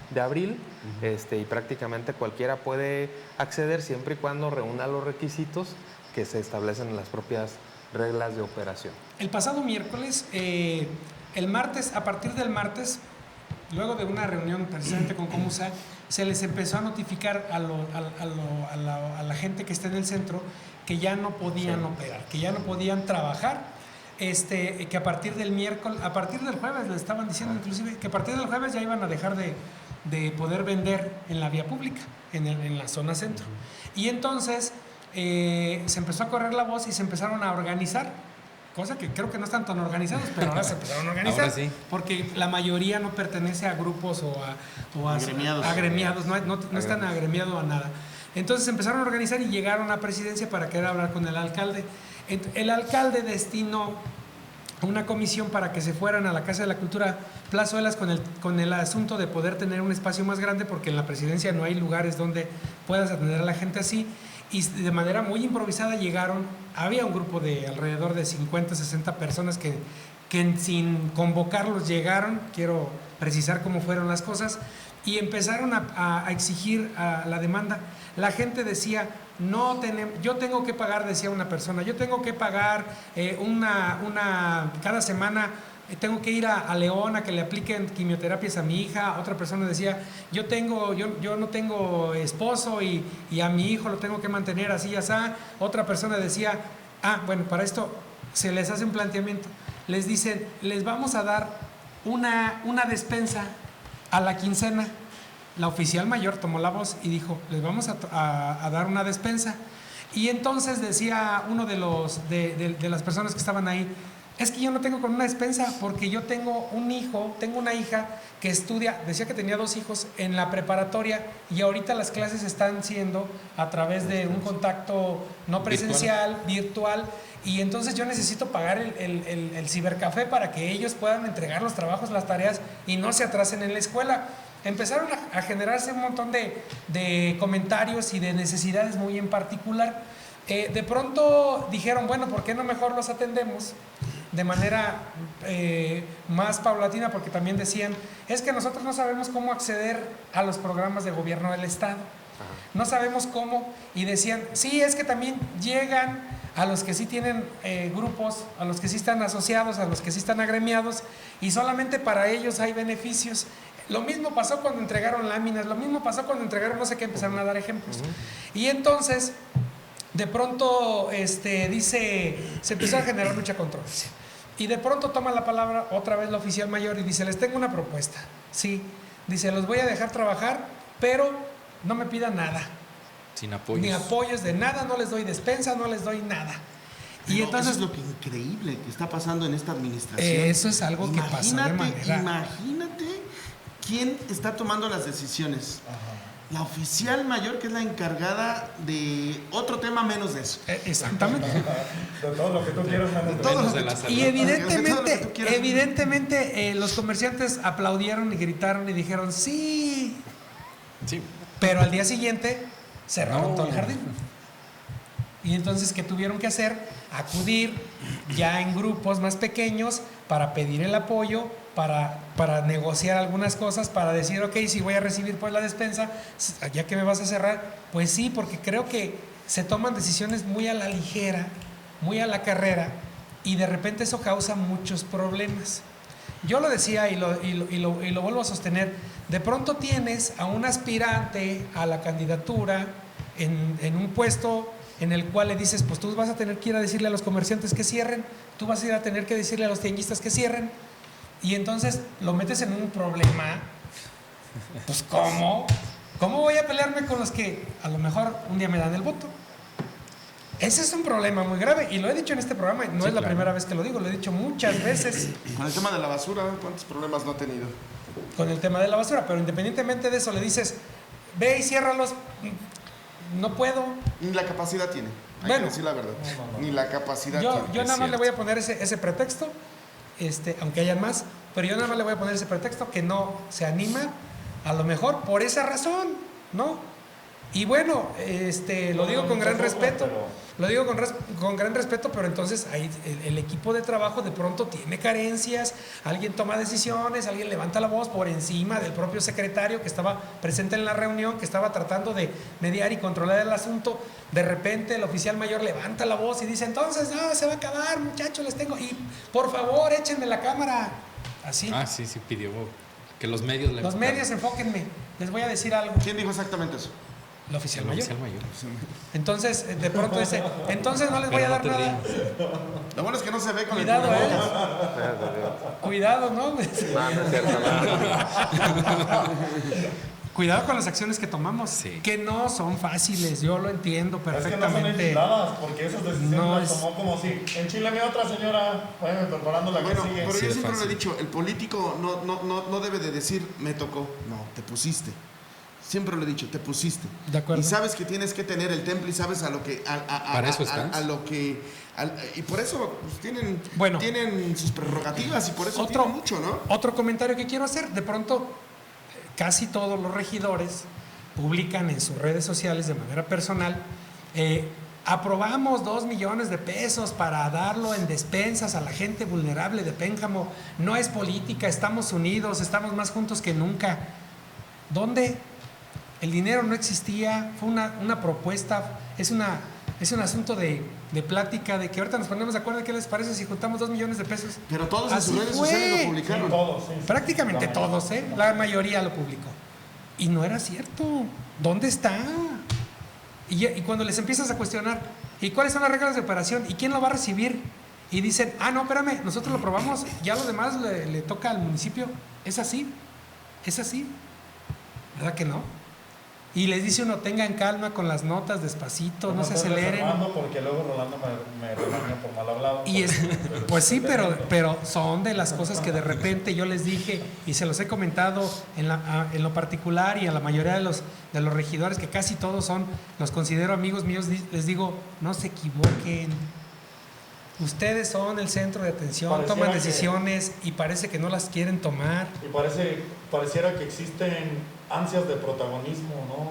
de abril y prácticamente cualquiera puede acceder siempre y cuando reúna los requisitos que se establecen en las propias reglas de operación. El pasado miércoles, el martes, a partir del martes, luego de una reunión precisamente con Comusa, se les empezó a notificar a la gente que está en el centro que ya no podían operar, que ya no podían trabajar. Que a partir del jueves, le estaban diciendo inclusive que a partir del jueves ya iban a dejar de poder vender en la vía pública, en la zona centro. Y entonces se empezó a correr la voz y se empezaron a organizar, cosa que creo que no están tan organizados, pero ahora se empezaron a organizar, ahora sí. Porque la mayoría no pertenece a grupos o a agremiados, no están agremiados a nada. Entonces se empezaron a organizar y llegaron a presidencia para querer hablar con el alcalde. El alcalde destinó una comisión para que se fueran a la Casa de la Cultura Plazuelas con el asunto de poder tener un espacio más grande, porque en la presidencia no hay lugares donde puedas atender a la gente así, y de manera muy improvisada había un grupo de alrededor de 50, 60 personas que sin convocarlos llegaron, quiero precisar cómo fueron las cosas, y empezaron a exigir la demanda. La gente decía, yo tengo que pagar, decía una persona, yo tengo que pagar cada semana, tengo que ir a León a que le apliquen quimioterapias a mi hija. Otra persona decía, yo no tengo esposo y a mi hijo lo tengo que mantener así y así. Otra persona decía, bueno, para esto se les hace un planteamiento, les dicen, les vamos a dar una despensa a la quincena. La oficial mayor tomó la voz y dijo, les vamos a dar una despensa. Y entonces decía uno de las personas que estaban ahí, es que yo no tengo con una despensa porque yo tengo una hija que estudia, decía que tenía 2 hijos en la preparatoria, y ahorita las clases están siendo a través de un contacto no presencial, virtual, y entonces yo necesito pagar el cibercafé para que ellos puedan entregar los trabajos, las tareas y no se atrasen en la escuela. Empezaron a generarse un montón de comentarios y de necesidades muy en particular. De pronto dijeron, bueno, ¿por qué no mejor los atendemos de manera más paulatina? Porque también decían, es que nosotros no sabemos cómo acceder a los programas de gobierno del Estado. No sabemos cómo. Y decían, sí, es que también llegan a los que sí tienen grupos, a los que sí están asociados, a los que sí están agremiados, y solamente para ellos hay beneficios. Lo mismo pasó cuando entregaron láminas, lo mismo pasó cuando entregaron no sé qué, empezaron a dar ejemplos. Y entonces, de pronto, se empezó a generar mucha controversia. Y de pronto toma la palabra otra vez la oficial mayor y dice, les tengo una propuesta. Sí, dice, los voy a dejar trabajar, pero no me pidan nada. Sin apoyos. Ni apoyos de nada, no les doy despensa, no les doy nada. Y entonces, eso es lo que increíble que está pasando en esta administración. Eso es algo que pasa de manera... Imagínate quién está tomando las decisiones. La oficial mayor, que es la encargada de otro tema menos de eso. Exactamente. De todo lo que tú quieras, Menos de la salud. Y evidentemente los comerciantes aplaudieron y gritaron y dijeron sí. Sí. Pero al día siguiente cerraron todo el jardín. Y entonces, ¿qué tuvieron que hacer? Acudir ya en grupos más pequeños para pedir el apoyo, para negociar algunas cosas, para decir, ok, si voy a recibir pues la despensa, ya que me vas a cerrar, pues sí, porque creo que se toman decisiones muy a la ligera, muy a la carrera, y de repente eso causa muchos problemas. Yo lo decía y lo vuelvo a sostener, de pronto tienes a un aspirante a la candidatura en un puesto en el cual le dices, pues tú vas a tener que ir a decirle a los comerciantes que cierren, tú vas a ir a tener que decirle a los tianguistas que cierren, y entonces lo metes en un problema. Pues ¿cómo? ¿Cómo voy a pelearme con los que a lo mejor un día me dan el voto? Ese es un problema muy grave, y lo he dicho en este programa, no es la primera vez que lo digo, lo he dicho muchas veces. Con el tema de la basura, ¿cuántos problemas no ha tenido? Con el tema de la basura, pero independientemente de eso le dices, ve y ciérralos. No puedo. Ni la capacidad tiene. Hay que decir la verdad. Ni la capacidad tiene. Yo nada más le voy a poner ese pretexto, aunque hayan más, pero yo nada más le voy a poner ese pretexto que no se anima, a lo mejor por esa razón, ¿no? Y bueno, lo digo con gran respeto, pero entonces ahí el equipo de trabajo de pronto tiene carencias, alguien toma decisiones, alguien levanta la voz por encima del propio secretario que estaba presente en la reunión, que estaba tratando de mediar y controlar el asunto. De repente el oficial mayor levanta la voz y dice, entonces, no, se va a acabar, muchachos, les tengo, y por favor, échenme la cámara. Así. Sí, pidió que los medios le... Los medios, enfóquenme, les voy a decir algo. ¿Quién dijo exactamente eso? El oficial mayor. mayor. Entonces, de pronto dice, entonces no les voy a dar nada. Lo bueno es que no se ve con Cuidado, el Cuidado, ¿no? No, no es cierto, Cuidado con las acciones que tomamos, sí, que no son fáciles, yo lo entiendo perfectamente. Es que no son enchiladas, porque esas decisiones No las tomó como si enchilame otra señora, vayan incorporando la que Bueno, sigue. pero Sí, yo es siempre lo he fácil. dicho, el político no debe de decir, me tocó. No, te pusiste. Siempre lo he dicho, te pusiste. De acuerdo. Y sabes que tienes que tener el temple y sabes a lo que... Para eso estás. Y por eso pues, tienen sus prerrogativas y por eso Otro, tienen mucho, ¿no? Otro comentario que quiero hacer. De pronto, casi todos los regidores publican en sus redes sociales de manera personal, aprobamos 2 millones de pesos para darlo en despensas a la gente vulnerable de Pénjamo. No es política, estamos unidos, estamos más juntos que nunca. ¿Dónde? El dinero no existía, fue una propuesta, es un asunto de plática, de que ahorita nos ponemos de acuerdo. ¿Qué les parece si juntamos 2 millones de pesos? Pero todos en Así sus redes fue. sociales lo publicaron. Sí, todos, sí. Prácticamente todos, la mayoría lo publicó. Y no era cierto. ¿Dónde está? Y cuando les empiezas a cuestionar, ¿y cuáles son las reglas de operación? ¿Y quién lo va a recibir? Y dicen, no, espérame, nosotros lo probamos, ya lo demás le toca al municipio. Es así, ¿verdad que no? Y les dice uno, tengan calma con las notas, despacito, no se aceleren. Porque luego Rolando me regaña por mal hablado. Y pues sí, pero son de las cosas que de repente yo les dije y se los he comentado en lo particular y a la mayoría de los regidores, que casi todos los considero amigos míos, les digo, no se equivoquen. Ustedes son el centro de atención, toman decisiones y parece que no las quieren tomar. Y pareciera que existen ansias de protagonismo, ¿no?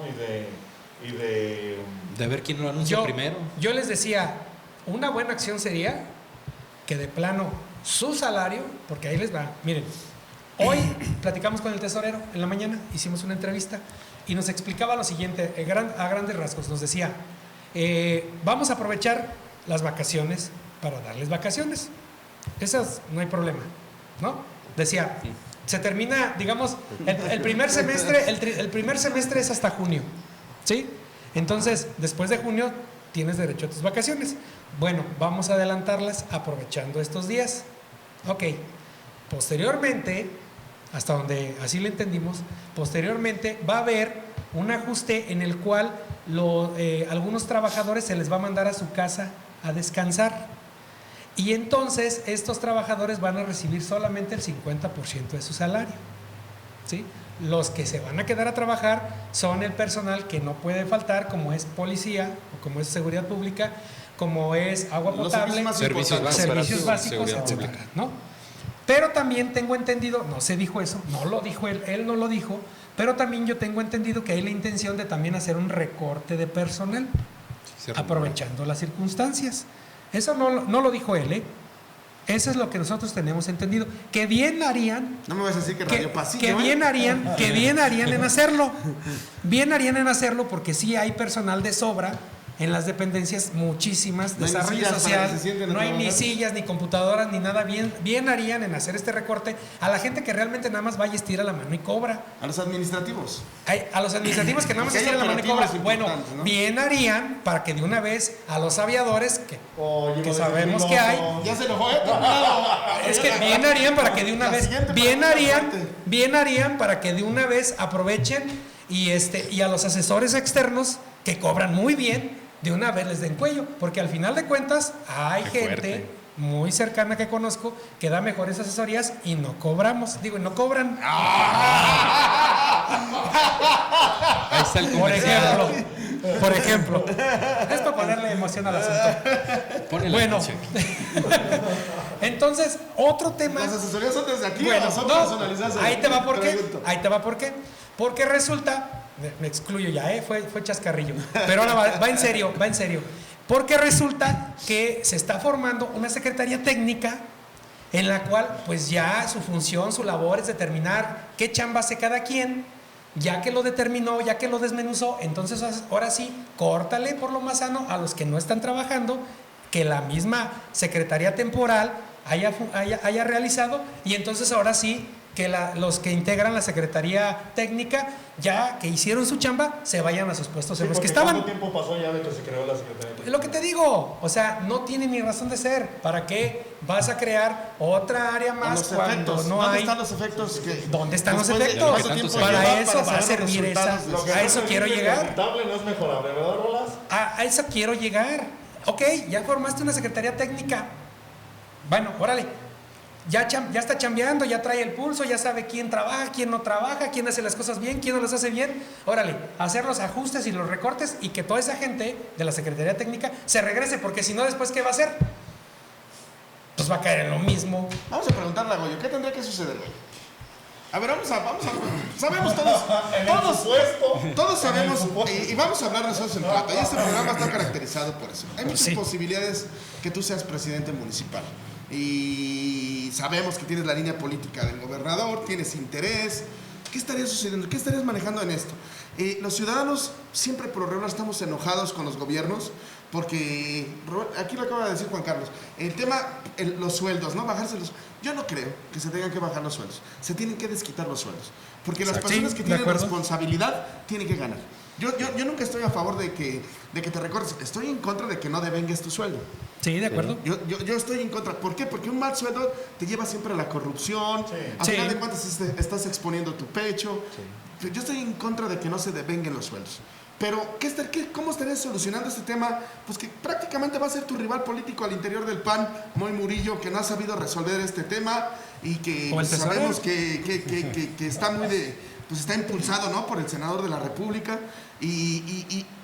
Y de ver quién lo anuncia primero. Yo les decía, una buena acción sería que de plano su salario, porque ahí les va, miren, hoy platicamos con el tesorero en la mañana, hicimos una entrevista y nos explicaba lo siguiente, a grandes rasgos, nos decía, vamos a aprovechar las vacaciones para darles vacaciones, esas no hay problema, ¿no? Decía, se termina, digamos, el primer semestre, el primer semestre es hasta junio, ¿sí? Entonces, después de junio tienes derecho a tus vacaciones. Bueno, vamos a adelantarlas aprovechando estos días. Ok. Posteriormente, hasta donde así le entendimos, posteriormente va a haber un ajuste en el cual algunos trabajadores se les va a mandar a su casa a descansar. Y entonces estos trabajadores van a recibir solamente el 50% de su salario, ¿sí? Los que se van a quedar a trabajar son el personal que no puede faltar, como es policía, o como es seguridad pública, como es agua potable, servicios básicos, etcétera, ¿no? Pero también tengo entendido, no se dijo eso, no lo dijo él no lo dijo, pero también yo tengo entendido que hay la intención de también hacer un recorte de personal, aprovechando las circunstancias. Eso no lo dijo él, Eso es lo que nosotros tenemos entendido. Que bien harían. No me vas a decir que Radio Pasillo. Que bien harían en hacerlo. Bien harían en hacerlo porque sí hay personal de sobra en las dependencias, muchísimas, no desarrollo social, no hay ni sillas, ni computadoras, ni nada. Bien harían en hacer este recorte a la gente que realmente nada más vaya y estira la mano y cobra. A los administrativos. A los administrativos que nada más estiran la mano y cobra. Bueno, ¿no? Bien harían para que de una vez a los aviadores, que sabemos que hay. Ya se lo fue. Es que bien harían para que de una vez. Bien harían para que de una vez aprovechen y a los asesores externos que cobran muy bien, de una vez les den cuello, porque al final de cuentas hay gente muy cercana que conozco que da mejores asesorías y no cobramos, no cobran. Ahí está el comercial. Por ejemplo, es para ponerle emoción al asunto. Bueno, entonces, otro tema. Las asesorías son desde aquí, bueno, son personalizadas. Ahí te va por qué. Porque resulta, me excluyo ya, fue chascarrillo, pero ahora va en serio, porque resulta que se está formando una secretaría técnica en la cual pues ya su función, su labor es determinar qué chamba hace cada quien, ya que lo determinó, ya que lo desmenuzó, entonces ahora sí, córtale por lo más sano a los que no están trabajando, que la misma secretaría temporal haya realizado, y entonces ahora sí, que los que integran la Secretaría Técnica, ya que hicieron su chamba, se vayan a sus puestos en los que estaban. ¿Cuánto tiempo pasó ya de que se creó la Secretaría Técnica? Es lo que te digo, o sea, no tiene ni razón de ser. ¿Para qué vas a crear otra área más cuando no hay? ¿Dónde están los efectos? ¿Dónde están los efectos? Para eso va a servir esa. A eso quiero llegar. No es mejorable, ¿verdad, Rolas? A eso quiero llegar. Ok, ya formaste una Secretaría Técnica. Bueno, órale. ya está chambeando, ya trae el pulso, ya sabe quién trabaja, quién no trabaja, quién hace las cosas bien, quién no las hace bien. Órale, hacer los ajustes y los recortes y que toda esa gente de la Secretaría Técnica se regrese, porque si no, después, ¿qué va a hacer? Pues va a caer en lo mismo. Vamos a preguntarle a Goyo, ¿qué tendría que suceder, Goyo? A ver, vamos a sabemos todos sabemos, y vamos a hablar nosotros en plata, y este programa está caracterizado por eso. Hay muchas posibilidades que tú seas presidente municipal, y sabemos que tienes la línea política del gobernador, tienes interés. ¿Qué estaría sucediendo? ¿Qué estarías manejando en esto? Los ciudadanos siempre por lo regular estamos enojados con los gobiernos, porque aquí lo acaba de decir Juan Carlos, el tema, los sueldos, ¿no? Bajárselos. Yo no creo que se tengan que bajar los sueldos, se tienen que desquitar los sueldos, porque las personas que tienen responsabilidad tienen que ganar. Yo nunca estoy a favor de que te recortes, estoy en contra de que no devengues tu sueldo. Sí, de acuerdo. Yo estoy en contra. ¿Por qué? Porque un mal sueldo te lleva siempre a la corrupción. Al final de cuentas estás exponiendo tu pecho. Sí. Yo estoy en contra de que no se devenguen los sueldos. Pero, ¿cómo estarías solucionando este tema? Pues que prácticamente va a ser tu rival político al interior del PAN, Moy Murillo, que no ha sabido resolver este tema y que sabemos que está muy pues está impulsado, ¿no?, por el senador de la República,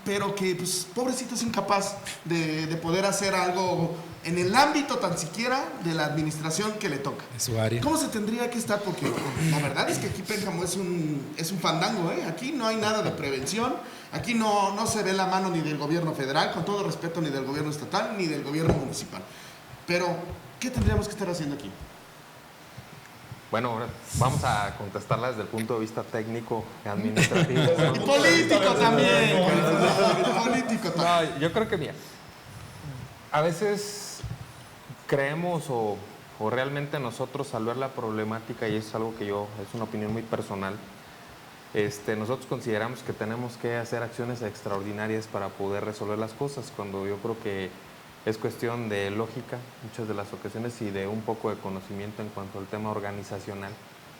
pero que, pues, pobrecito, es incapaz de poder hacer algo en el ámbito tan siquiera de la administración que le toca. Es su área. ¿Cómo se tendría que estar? Porque la verdad es que aquí Pénjamo es un fandango, ¿eh? Aquí no hay nada de prevención, aquí no se ve la mano ni del gobierno federal, con todo respeto, ni del gobierno estatal, ni del gobierno municipal. Pero, ¿qué tendríamos que estar haciendo aquí? Bueno, ahora vamos a contestarla desde el punto de vista técnico, administrativo. Y político también. Político también. No, yo creo que, mira, a veces creemos o realmente nosotros al ver la problemática, y es algo que es una opinión muy personal, nosotros consideramos que tenemos que hacer acciones extraordinarias para poder resolver las cosas, cuando yo creo que es cuestión de lógica, muchas de las ocasiones, y de un poco de conocimiento en cuanto al tema organizacional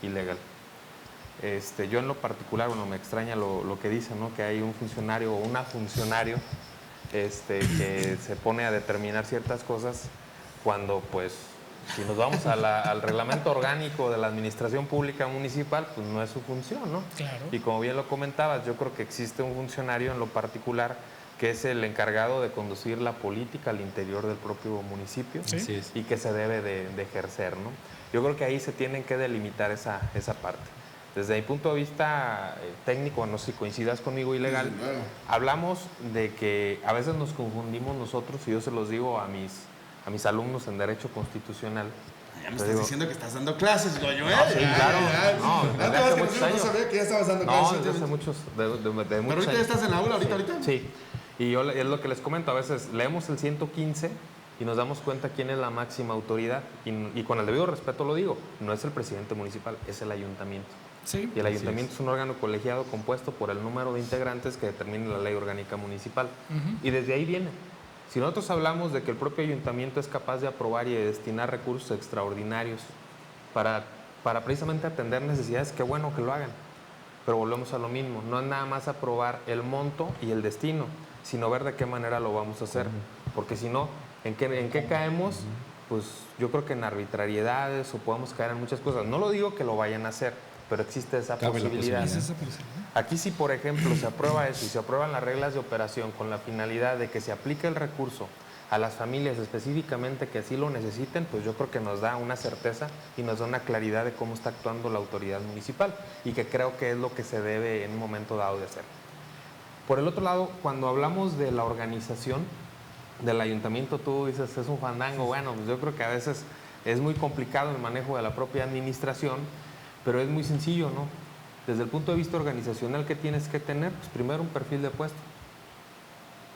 y legal. Yo en lo particular, bueno, me extraña lo que dicen, ¿no?, que hay un funcionario o una funcionario que se pone a determinar ciertas cosas, cuando, pues, si nos vamos al reglamento orgánico de la administración pública municipal, pues no es su función, ¿no? Claro. Y como bien lo comentabas, yo creo que existe un funcionario en lo particular que es el encargado de conducir la política al interior del propio municipio. ¿Sí? Y que se debe de ejercer, ¿no? Yo creo que ahí se tienen que delimitar esa parte. Desde mi punto de vista técnico, no sé si coincidas conmigo, y legal, hablamos de que a veces nos confundimos nosotros, y yo se los digo a mis alumnos en Derecho Constitucional. Ya me estás diciendo que estás dando clases, Goyo, ¿eh? No, sí, claro. No, desde hace muchos años. No sabía que ya estabas dando clases. No, desde hace muchos Pero ahorita ya estás en la aula, ahorita. Sí. Y es lo que les comento, a veces leemos el 115 y nos damos cuenta quién es la máxima autoridad. Y con el debido respeto lo digo, no es el presidente municipal, es el ayuntamiento. Sí. Y el ayuntamiento es un órgano colegiado compuesto por el número de integrantes que determina la ley orgánica municipal. Y desde ahí viene. Si nosotros hablamos de que el propio ayuntamiento es capaz de aprobar y de destinar recursos extraordinarios para precisamente atender necesidades, qué bueno que lo hagan. Pero volvemos a lo mismo, no es nada más aprobar el monto y el destino, sino ver de qué manera lo vamos a hacer. Porque si no, ¿en qué caemos? Pues yo creo que en arbitrariedades, o podemos caer en muchas cosas. No lo digo que lo vayan a hacer, pero existe esa posibilidad. Aquí, si por ejemplo se aprueba eso y se aprueban las reglas de operación con la finalidad de que se aplique el recurso a las familias específicamente que así lo necesiten, pues yo creo que nos da una certeza y nos da una claridad de cómo está actuando la autoridad municipal, y que creo que es lo que se debe en un momento dado de hacer. Por el otro lado, cuando hablamos de la organización del ayuntamiento, tú dices, es un fandango. Bueno, pues yo creo que a veces es muy complicado el manejo de la propia administración, pero es muy sencillo, ¿no? Desde el punto de vista organizacional, ¿qué tienes que tener? Pues primero un perfil de puesto.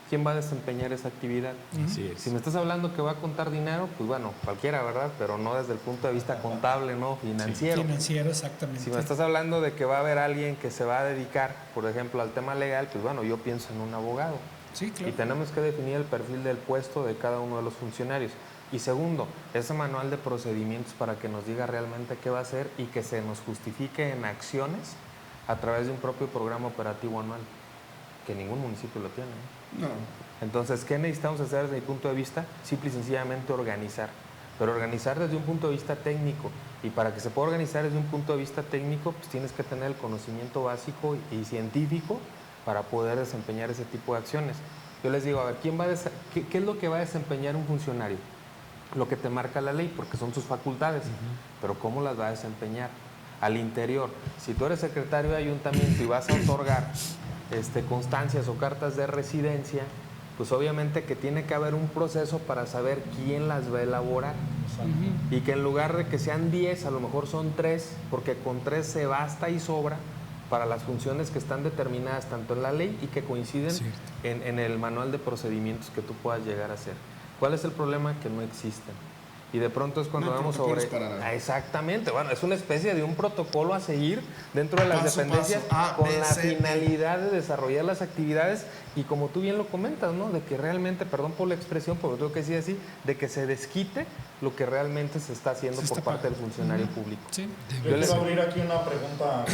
¿Quién va a desempeñar esa actividad? Así es. Si me estás hablando que va a contar dinero, pues bueno, cualquiera, ¿verdad? Pero no desde el punto de vista contable, ¿no? Financiero. Financiero, exactamente. Si me estás hablando de que va a haber alguien que se va a dedicar, por ejemplo, al tema legal, pues bueno, yo pienso en un abogado. Sí, claro. Y tenemos que definir el perfil del puesto de cada uno de los funcionarios. Y segundo, ese manual de procedimientos para que nos diga realmente qué va a hacer y que se nos justifique en acciones a través de un propio programa operativo anual, que ningún municipio lo tiene, ¿no? No. Entonces, ¿qué necesitamos hacer desde mi punto de vista? Simple y sencillamente organizar. pero organizar desde un punto de vista técnico. Y para que se pueda organizar desde un punto de vista técnico, pues tienes que tener el conocimiento básico y científico para poder desempeñar ese tipo de acciones. Yo les digo, a ver, ¿qué es lo que va a desempeñar un funcionario? Lo que te marca la ley, porque son sus facultades, pero ¿cómo las va a desempeñar? Al interior, si tú eres secretario de ayuntamiento y vas a otorgar constancias o cartas de residencia, pues obviamente que tiene que haber un proceso para saber quién las va a elaborar. Y que en lugar de que sean 10, a lo mejor son 3, porque con 3 se basta y sobra para las funciones que están determinadas tanto en la ley y que coinciden en el manual de procedimientos que tú puedas llegar a hacer. ¿Cuál es el problema? Que no existen. Y de pronto es cuando vemos sobre... Exactamente, bueno, es una especie de un protocolo a seguir dentro de las dependencias con la finalidad de desarrollar las actividades y como tú bien lo comentas, ¿no? De que realmente, perdón por la expresión, pero tengo que decir así, de que se desquite lo que realmente se está haciendo por parte del funcionario público. Sí. Yo quiero abrir aquí una pregunta.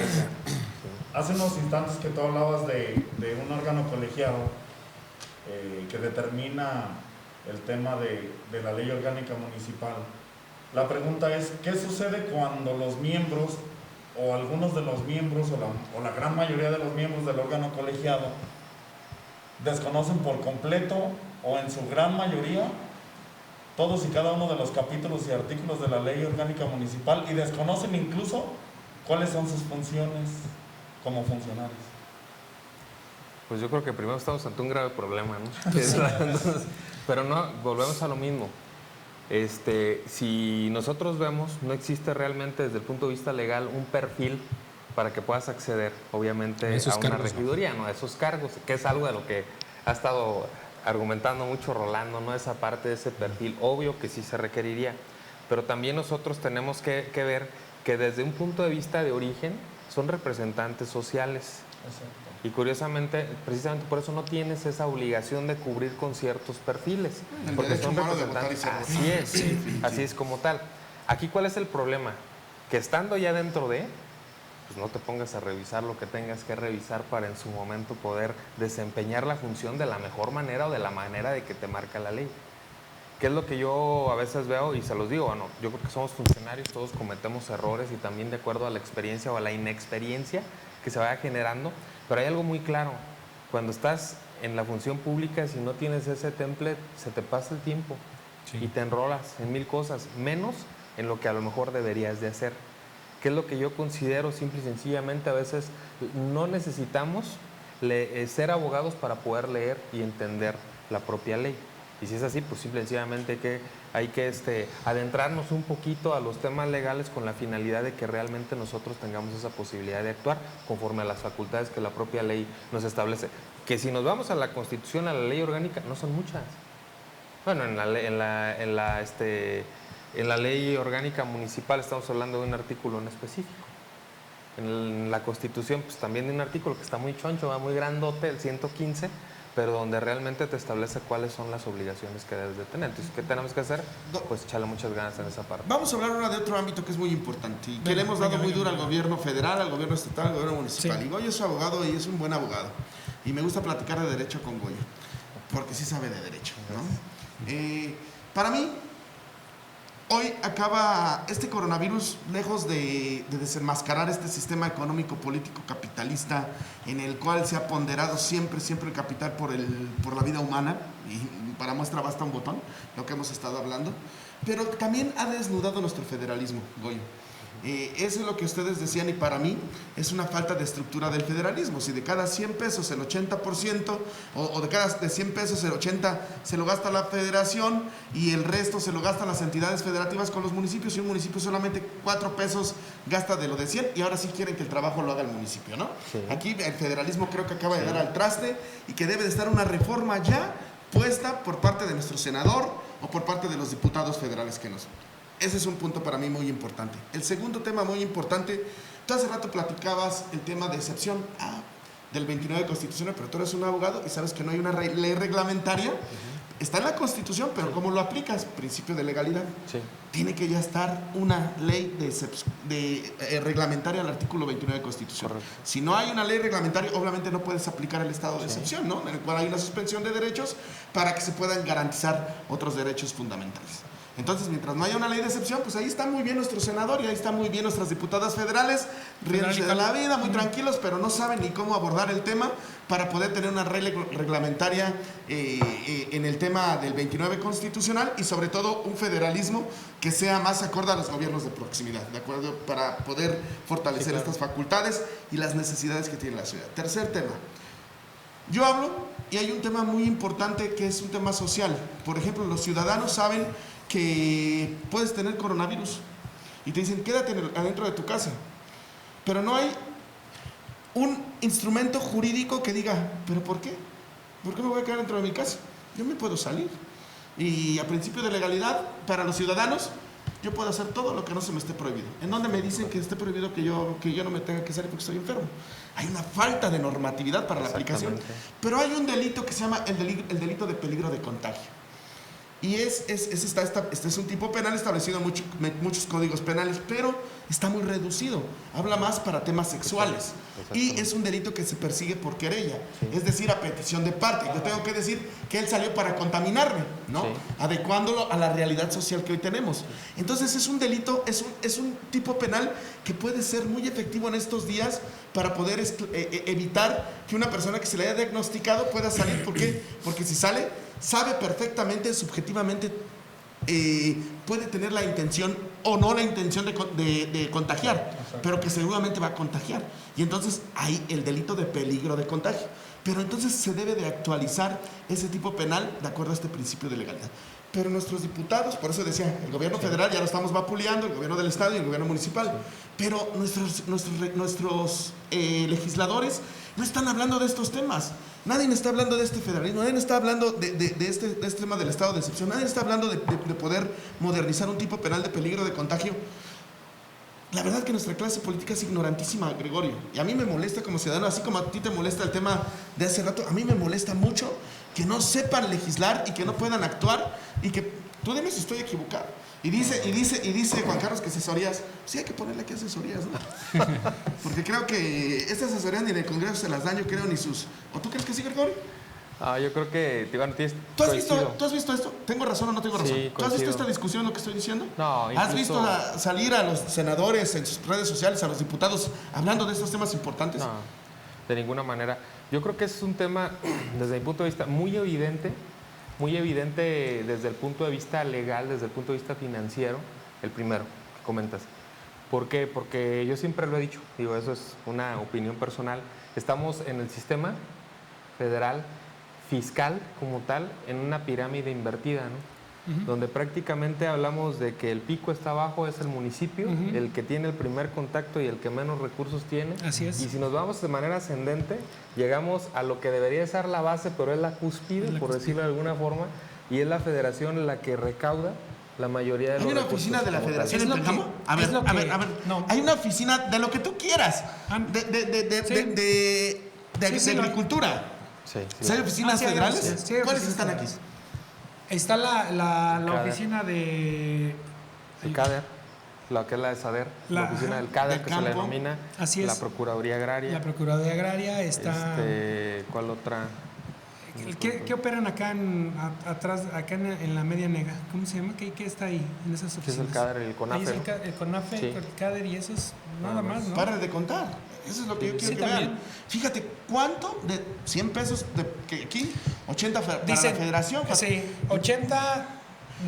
Hace unos instantes que tú hablabas de un órgano colegiado que determina el tema de la ley orgánica municipal. La pregunta es, ¿qué sucede cuando los miembros o algunos de los miembros o la gran mayoría de los miembros del órgano colegiado desconocen por completo o en su gran mayoría todos y cada uno de los capítulos y artículos de la ley orgánica municipal y desconocen incluso cuáles son sus funciones como funcionarios? Pues yo creo que primero estamos ante un grave problema, ¿no? Entonces, pero no, volvemos a lo mismo. Si nosotros vemos, no existe realmente desde el punto de vista legal un perfil para que puedas acceder, obviamente, a una regiduría, ¿no? A esos cargos, que es algo de lo que ha estado argumentando mucho Rolando, ¿no? Esa parte de ese perfil, obvio que sí se requeriría, pero también nosotros tenemos que ver que desde un punto de vista de origen son representantes sociales. Exacto. Y curiosamente, precisamente por eso no tienes esa obligación de cubrir con ciertos perfiles, porque son representantes. Así es como tal. Aquí, ¿cuál es el problema? Que estando ya dentro de, pues no te pongas a revisar lo que tengas que revisar para en su momento poder desempeñar la función de la mejor manera o de la manera de que te marca la ley. ¿Qué es lo que yo a veces veo y se los digo? Bueno, yo creo que somos funcionarios, todos cometemos errores y también de acuerdo a la experiencia o a la inexperiencia que se vaya generando, pero hay algo muy claro, cuando estás en la función pública, si no tienes ese template, se te pasa el tiempo y te enrolas en 1000 cosas, menos en lo que a lo mejor deberías de hacer. ¿Qué es lo que yo considero? Simple y sencillamente, a veces no necesitamos ser abogados para poder leer y entender la propia ley. Y si es así, pues simple y sencillamente hay que adentrarnos un poquito a los temas legales con la finalidad de que realmente nosotros tengamos esa posibilidad de actuar conforme a las facultades que la propia ley nos establece. Que si nos vamos a la Constitución, a la ley orgánica, no son muchas. Bueno, en la ley orgánica municipal estamos hablando de un artículo en específico. En la Constitución, pues también de un artículo que está muy choncho, va muy grandote, el 115, pero donde realmente te establece cuáles son las obligaciones que debes de tener. Entonces, ¿qué tenemos que hacer? Pues echarle muchas ganas en esa parte. Vamos a hablar ahora de otro ámbito que es muy importante y que le hemos dado muy duro al gobierno federal, al gobierno estatal, al gobierno municipal. Y Goyo es abogado y es un buen abogado. Y me gusta platicar de derecho con Goyo, porque sí sabe de derecho, ¿no? Para mí, hoy acaba este coronavirus, lejos de desenmascarar este sistema económico, político, capitalista, en el cual se ha ponderado siempre el capital por la vida humana, y para muestra basta un botón, lo que hemos estado hablando, pero también ha desnudado nuestro federalismo, Goyo. Eso es lo que ustedes decían y para mí es una falta de estructura del federalismo. Si de cada 100 pesos el 80% o de 100 pesos el 80 se lo gasta la federación y el resto se lo gastan las entidades federativas con los municipios y un municipio solamente 4 pesos gasta de lo de 100 y ahora sí quieren que el trabajo lo haga el municipio, ¿no? Sí. Aquí el federalismo creo que acaba de dar al traste y que debe de estar una reforma ya puesta por parte de nuestro senador o por parte de los diputados federales que nos... Ese es un punto para mí muy importante. El segundo tema muy importante, tú hace rato platicabas el tema de excepción del 29 constitucional, pero tú eres un abogado y sabes que no hay una ley reglamentaria. Está en la Constitución, pero ¿cómo lo aplicas? Principio de legalidad. Sí. Tiene que ya estar una ley reglamentaria al artículo 29 de Constitución. Correcto. Si no hay una ley reglamentaria, obviamente no puedes aplicar el estado de excepción, ¿no? En el cual hay una suspensión de derechos para que se puedan garantizar otros derechos fundamentales. Entonces, mientras no haya una ley de excepción, pues ahí está muy bien nuestro senador y ahí está muy bien nuestras diputadas federales, riéndose de la vida, muy tranquilos, pero no saben ni cómo abordar el tema para poder tener una regla reglamentaria en el tema del 29 constitucional y sobre todo un federalismo que sea más acorde a los gobiernos de proximidad, ¿de acuerdo? Para poder fortalecer estas facultades y las necesidades que tiene la ciudad. Tercer tema. Yo hablo y hay un tema muy importante que es un tema social. Por ejemplo, los ciudadanos saben que puedes tener coronavirus y te dicen quédate adentro de tu casa, pero no hay un instrumento jurídico que diga, ¿pero por qué? ¿Por qué me voy a quedar dentro de mi casa? Yo me puedo salir y a principio de legalidad para los ciudadanos yo puedo hacer todo lo que no se me esté prohibido. ¿En dónde me dicen que esté prohibido que yo no me tenga que salir porque estoy enfermo? Hay una falta de normatividad para la aplicación, pero hay un delito que se llama el delito de peligro de contagio. Y este es un tipo penal establecido en muchos códigos penales, pero está muy reducido. Habla más para temas sexuales. Y es un delito que se persigue por querella. Sí. Es decir, a petición de parte. Yo tengo que decir que él salió para contaminarme, ¿no? Sí. Adecuándolo a la realidad social que hoy tenemos. Entonces es un delito, es un tipo penal que puede ser muy efectivo en estos días para poder evitar que una persona que se le haya diagnosticado pueda salir. ¿Por qué? Porque si sale, sabe perfectamente, subjetivamente, puede tener la intención o no la intención de contagiar, pero que seguramente va a contagiar. Y entonces hay el delito de peligro de contagio. Pero entonces se debe de actualizar ese tipo penal de acuerdo a este principio de legalidad. Pero nuestros diputados, por eso decía, el gobierno federal ya lo estamos vapuleando, el gobierno del estado y el gobierno municipal, pero nuestros legisladores no están hablando de estos temas. Nadie está hablando de este federalismo, nadie está hablando de este tema del estado de excepción, nadie está hablando de poder modernizar un tipo penal de peligro de contagio. La verdad que nuestra clase política es ignorantísima, Gregorio, y a mí me molesta como ciudadano, así como a ti te molesta el tema de hace rato, a mí me molesta mucho que no sepan legislar y que no puedan actuar y que, tú dime si estoy equivocado. Y dice Juan Carlos que asesorías, sí hay que ponerle aquí asesorías, ¿no? Porque creo que estas asesorías ni en el Congreso se las dan, yo creo, ni sus... ¿O tú crees que sí, Gregorio? Yo creo que, ¿Tú has visto esto? ¿Tengo razón o no tengo razón? Sí, ¿Tú has visto esta discusión, lo que estoy diciendo? No, ¿Has visto salir a los senadores en sus redes sociales, a los diputados, hablando de estos temas importantes? No, de ninguna manera. Yo creo que es un tema, desde mi punto de vista, muy evidente desde el punto de vista legal, desde el punto de vista financiero, el primero que comentas. ¿Por qué? Porque yo siempre lo he dicho, digo, eso es una opinión personal. Estamos en el sistema federal, fiscal como tal, en una pirámide invertida, ¿no? Donde prácticamente hablamos de que el pico está abajo, es el municipio, el que tiene el primer contacto y el que menos recursos tiene. Así es. Y si nos vamos de manera ascendente, llegamos a lo que debería ser la base, pero es la cúspide, por decirlo de alguna forma, y es la federación la que recauda la mayoría de los recursos. ¿Hay una oficina de la federación en Pénjamo? A ver, no. Hay una oficina de lo que tú quieras, de agricultura. Sí. ¿Hay oficinas federales? Sí, ¿Cuáles están aquí? Está la oficina de... El CADER, lo que es la de SADER, la oficina del CADER, que se le denomina. Así es. La Procuraduría Agraria. La Procuraduría Agraria está... ¿Cuál otra? ¿Qué operan acá atrás, acá en la Media Nega? ¿Cómo se llama? ¿Qué está ahí en esas oficinas? Es el CADER, el CONAFE. Ahí es el CONAFE, Sí. el CADER y eso es nada más, ¿no? Para de contar. Eso es lo que yo quiero que también. vean. Fíjate, ¿cuánto de 100 pesos que aquí? 80 para Dicen, la federación. Sí, 80...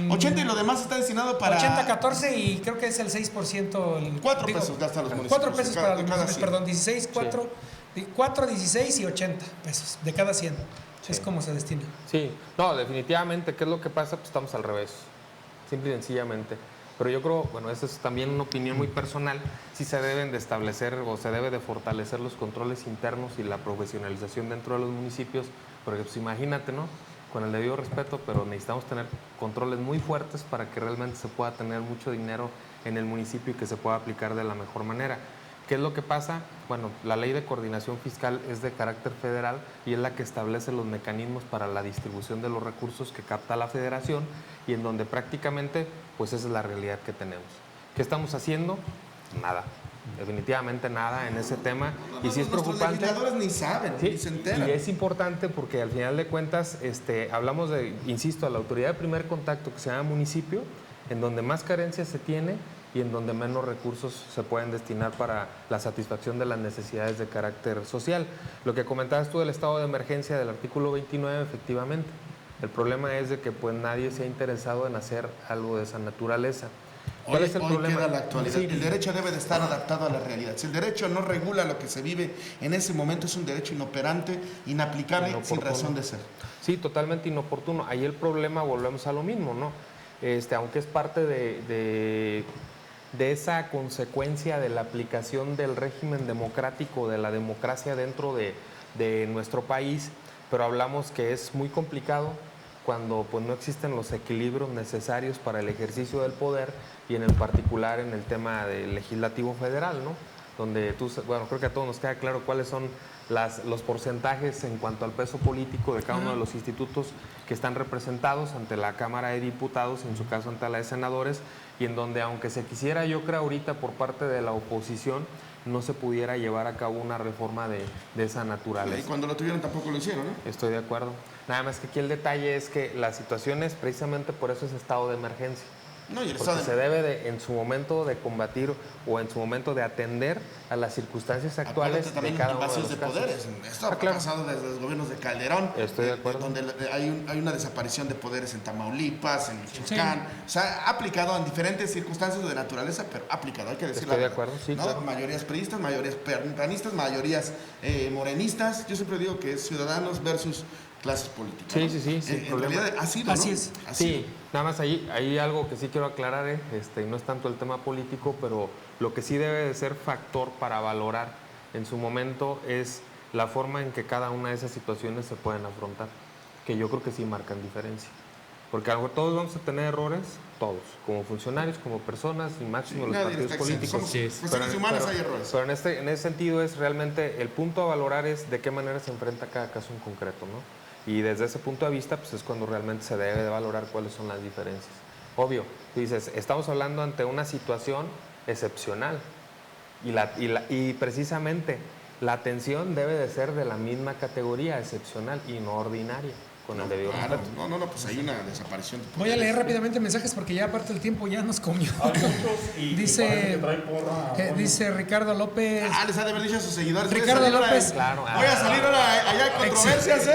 80 y lo demás está destinado para... 80, 14 y creo que es el 6%. 4 pesos gastan los municipios. 4 pesos para los municipios, 100. perdón, 16, 4, 16 y 80 pesos de cada 100. Sí. Es como se destina. Sí, no, definitivamente, ¿qué es lo que pasa? Pues estamos al revés, simple y sencillamente. Pero yo creo, bueno, esa es también una opinión muy personal, sí se deben de establecer o se debe de fortalecer los controles internos y la profesionalización dentro de los municipios, porque pues imagínate, ¿no? Con el debido respeto, pero necesitamos tener controles muy fuertes para que realmente se pueda tener mucho dinero en el municipio y que se pueda aplicar de la mejor manera. ¿Qué es lo que pasa? Bueno, la ley de coordinación fiscal es de carácter federal y es la que establece los mecanismos para la distribución de los recursos que capta la federación y en donde prácticamente, pues esa es la realidad que tenemos. ¿Qué estamos haciendo? Nada. Definitivamente nada en ese tema. Y sí es preocupante. Los legisladores ni saben, Sí, ni se enteran. y es importante porque al final de cuentas hablamos de, insisto, a la autoridad de primer contacto que se llama municipio, en donde más carencias se tiene y en donde menos recursos se pueden destinar para la satisfacción de las necesidades de carácter social. Lo que comentabas tú del estado de emergencia del artículo 29, efectivamente. El problema es de que pues nadie se ha interesado en hacer algo de esa naturaleza. ¿Cuál es el problema? Queda la actualidad. Sí. El derecho debe de estar adaptado a la realidad. Si el derecho no regula lo que se vive en ese momento, es un derecho inoperante, inaplicable, sin razón de ser. Sí, totalmente inoportuno. Ahí el problema, volvemos a lo mismo, ¿no? Aunque es parte de esa consecuencia de la aplicación del régimen democrático, de la democracia dentro de nuestro país, pero hablamos que es muy complicado cuando pues, no existen los equilibrios necesarios para el ejercicio del poder y en el particular en el tema del legislativo federal, ¿no? Donde creo que a todos nos queda claro cuáles son los porcentajes en cuanto al peso político de cada uno de los institutos que están representados ante la Cámara de Diputados, en su caso ante la de Senadores, y en donde aunque se quisiera, yo creo ahorita por parte de la oposición, no se pudiera llevar a cabo una reforma de esa naturaleza. Y cuando lo tuvieron tampoco lo hicieron, ¿no? Estoy de acuerdo. Nada más que aquí el detalle es que la situación es precisamente por eso es estado de emergencia. No, y el Porque estado se debe en su momento de combatir o en su momento de atender a las circunstancias actuales de también cada uno de invasión los de casos. poderes. Esto ha claro. pasado desde los gobiernos de Calderón. Estoy de acuerdo. Donde hay una desaparición de poderes en Tamaulipas, en Michoacán. Sí. O sea, ha aplicado en diferentes circunstancias de naturaleza, pero ha aplicado, hay que decirlo. Estoy de acuerdo, sí, ¿no? claro. Mayorías priistas, mayorías panistas, mayorías morenistas. Yo siempre digo que es ciudadanos versus clases políticas. Sí, ¿no? sí, sin en problema. realidad ha sido, Así ¿no? es. Sí, nada más ahí hay algo que sí quiero aclarar, y no es tanto el tema político, pero lo que sí debe de ser factor para valorar en su momento es la forma en que cada una de esas situaciones se pueden afrontar, que yo creo que sí marcan diferencia. Porque a lo mejor todos vamos a tener errores, todos, como funcionarios, como personas y máximo los partidos políticos. Cuestiones humanas hay errores. Pero en ese sentido es realmente el punto a valorar es de qué manera se enfrenta cada caso en concreto, ¿no? Y desde ese punto de vista, pues es cuando realmente se debe de valorar cuáles son las diferencias. Obvio, tú dices, estamos hablando ante una situación excepcional y precisamente la atención debe de ser de la misma categoría, excepcional y no ordinaria, con el debido respeto. No, pues hay una desaparición. De Voy a leer rápidamente mensajes porque ya aparte el tiempo ya nos comió. Hay muchos y Dice- parece que trae porra, bueno. Dice Ricardo López. Les ha de haber dicho a sus seguidores. Ricardo voy a salir López. Claro. Voy a salir ahora allá en controversias,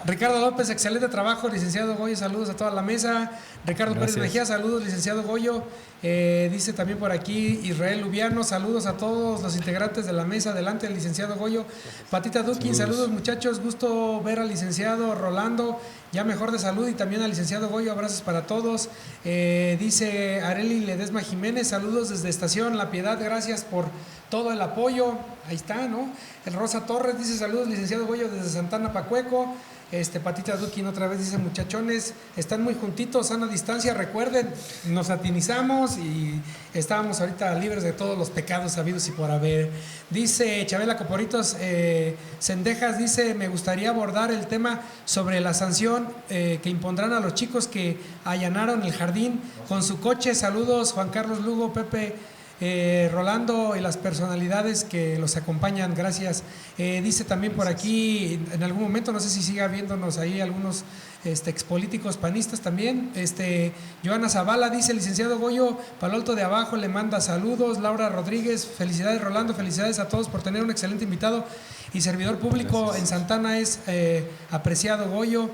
Ricardo López, excelente trabajo, licenciado Goyo, saludos a toda la mesa. Ricardo Pérez Mejía, saludos, licenciado Goyo. Dice también por aquí Israel Lubiano, saludos a todos los integrantes de la mesa. Adelante, el licenciado Goyo. Patita Dukin, saludos muchachos, gusto ver al licenciado Rolando, ya mejor de salud, y también al licenciado Goyo, abrazos para todos. Dice Areli Ledesma Jiménez, saludos desde Estación La Piedad, gracias por todo el apoyo. Ahí está, ¿no? El Rosa Torres dice saludos, licenciado Goyo, desde Santana Pacueco. Patita Dukin otra vez dice, muchachones, están muy juntitos, sana distancia, recuerden, nos satinizamos y estábamos ahorita libres de todos los pecados habidos y por haber. Dice Chabela Coporitos Cendejas, dice, me gustaría abordar el tema sobre la sanción que impondrán a los chicos que allanaron el jardín con su coche. Saludos, Juan Carlos Lugo, Pepe Rolando y las personalidades que los acompañan, gracias. Dice también por aquí, en algún momento, no sé si siga viéndonos ahí algunos expolíticos panistas también. Joana Zavala dice, licenciado Goyo, Palo Alto de Abajo le manda saludos. Laura Rodríguez, felicidades Rolando, felicidades a todos por tener un excelente invitado y servidor público. Gracias. En Santana es apreciado Goyo.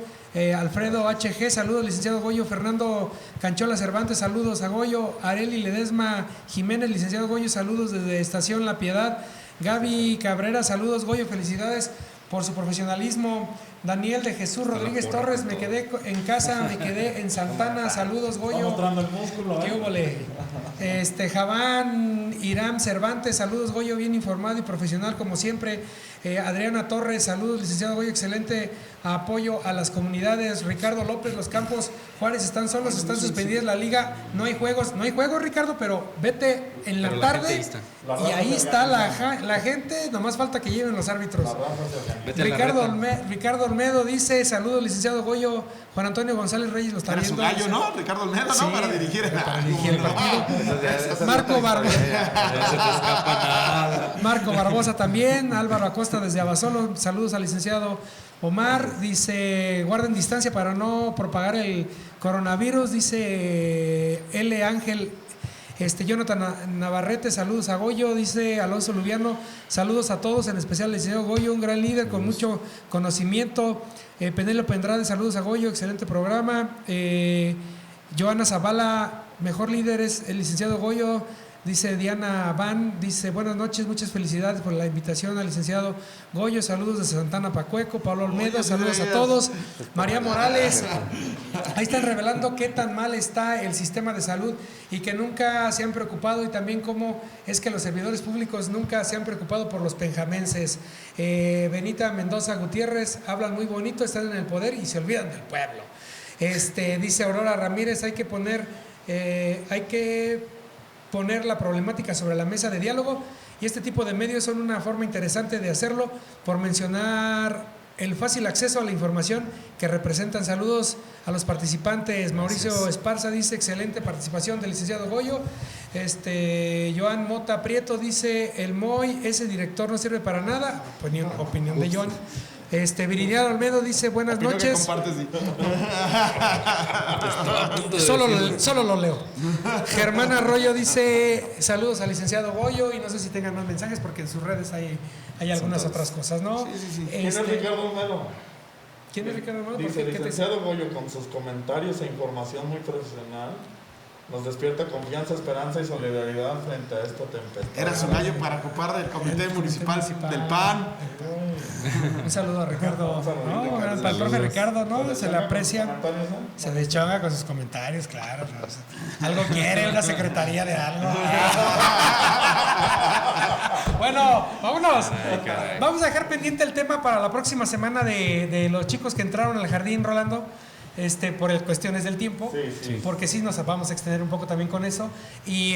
Alfredo HG, saludos licenciado Goyo. Fernando Canchola Cervantes, saludos a Goyo. Areli Ledesma Jiménez, licenciado Goyo, saludos desde Estación La Piedad. Gaby Cabrera, saludos Goyo, felicidades por su profesionalismo. Daniel de Jesús Rodríguez Torres, me quedé en casa, me quedé en Santana, saludos Goyo. Está mostrando el músculo, ¿Qué húbole? Javán Irán Cervantes, saludos Goyo, bien informado y profesional como siempre. Adriana Torres, saludos licenciado Goyo, excelente apoyo a las comunidades. Ricardo López, los campos Juárez están solos, están suspendidas la liga, no hay juegos Ricardo, pero vete en la tarde y ahí está la gente, nomás falta que lleven los árbitros. Ricardo Olmedo dice, saludos licenciado Goyo, Juan Antonio González Reyes lo está Era su viendo. gallo, Dice, ¿no? Ricardo Olmedo, sí, ¿no? Para dirigir el partido. Marco Barbosa. Marco Barbosa también, Álvaro Acosta desde Abasolo, saludos al licenciado Omar, dice, guarden distancia para no propagar el coronavirus, dice L. Ángel. Jonathan Navarrete, saludos a Goyo, dice Alonso Lubiano, saludos a todos, en especial al licenciado Goyo, un gran líder con mucho conocimiento. Penélope Andrade, saludos a Goyo, excelente programa. Joana Zavala, mejor líder es el licenciado Goyo. Dice Diana Van, dice buenas noches, muchas felicidades por la invitación al licenciado Goyo, saludos desde Santana Pacueco. Pablo Olmedo, saludos a todos. María Morales, ahí están revelando qué tan mal está el sistema de salud y que nunca se han preocupado, y también cómo es que los servidores públicos nunca se han preocupado por los penjamenses. Benita Mendoza Gutiérrez, hablan muy bonito, están en el poder y se olvidan del pueblo. Dice Aurora Ramírez, hay que poner la problemática sobre la mesa de diálogo, y este tipo de medios son una forma interesante de hacerlo, por mencionar el fácil acceso a la información que representan. Saludos a los participantes. Mauricio Esparza dice excelente participación del licenciado Goyo. Joan Mota Prieto dice el MOI, ese director no sirve para nada. Opinión de Joan. Viridiano Olmedo dice buenas noches. Solo lo leo. Germán Arroyo dice saludos al licenciado Goyo, y no sé si tengan más mensajes porque en sus redes hay algunas otras cosas, ¿no? Sí. ¿Quién es Ricardo Olmedo? ¿Quién es Ricardo Olmedo? Dice, licenciado Goyo, con sus comentarios e información muy profesional, nos despierta confianza, esperanza y solidaridad frente a esta tempestad. Era su gallo para ocupar del Comité Municipal del PAN. Un saludo a Ricardo. Saludo, Para el profe Ricardo, ¿no? Se le aprecia. ¿no? Se deschonga con sus comentarios, claro. Algo quiere, una secretaría de algo. Bueno, vámonos. Vamos a dejar pendiente el tema para la próxima semana de los chicos que entraron al jardín, Rolando. Por cuestiones del tiempo, Sí. porque sí nos vamos a extender un poco también con eso, y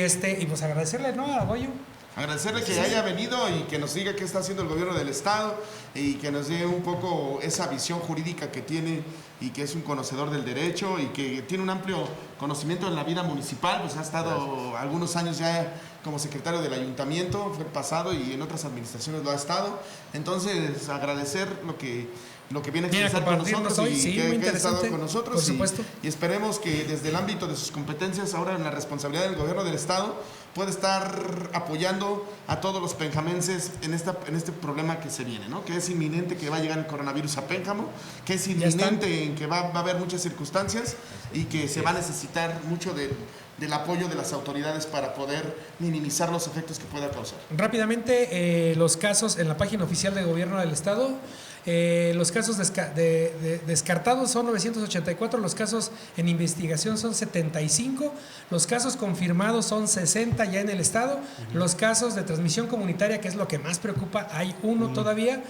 pues agradecerle, ¿no?, a Goyo. Agradecerle que haya venido y que nos diga qué está haciendo el gobierno del estado, y que nos dé un poco esa visión jurídica que tiene, y que es un conocedor del derecho y que tiene un amplio conocimiento en la vida municipal. Pues ha estado algunos años ya como secretario del ayuntamiento, fue pasado, y en otras administraciones lo ha estado. Entonces agradecer lo que viene a expresar con nosotros hoy, y que ha estado con por nosotros, supuesto. y esperemos que desde el ámbito de sus competencias, ahora en la responsabilidad del gobierno del estado, pueda estar apoyando a todos los penjamenses en este problema que se viene, ¿no? Que es inminente que va a llegar el coronavirus a Pénjamo, que es inminente en que va a haber muchas circunstancias, y que se va a necesitar mucho del apoyo de las autoridades para poder minimizar los efectos que pueda causar. Rápidamente, los casos en la página oficial del gobierno del estado. Los casos descartados son 984, los casos en investigación son 75, los casos confirmados son 60 ya en el estado, los casos de transmisión comunitaria, que es lo que más preocupa, hay uno todavía.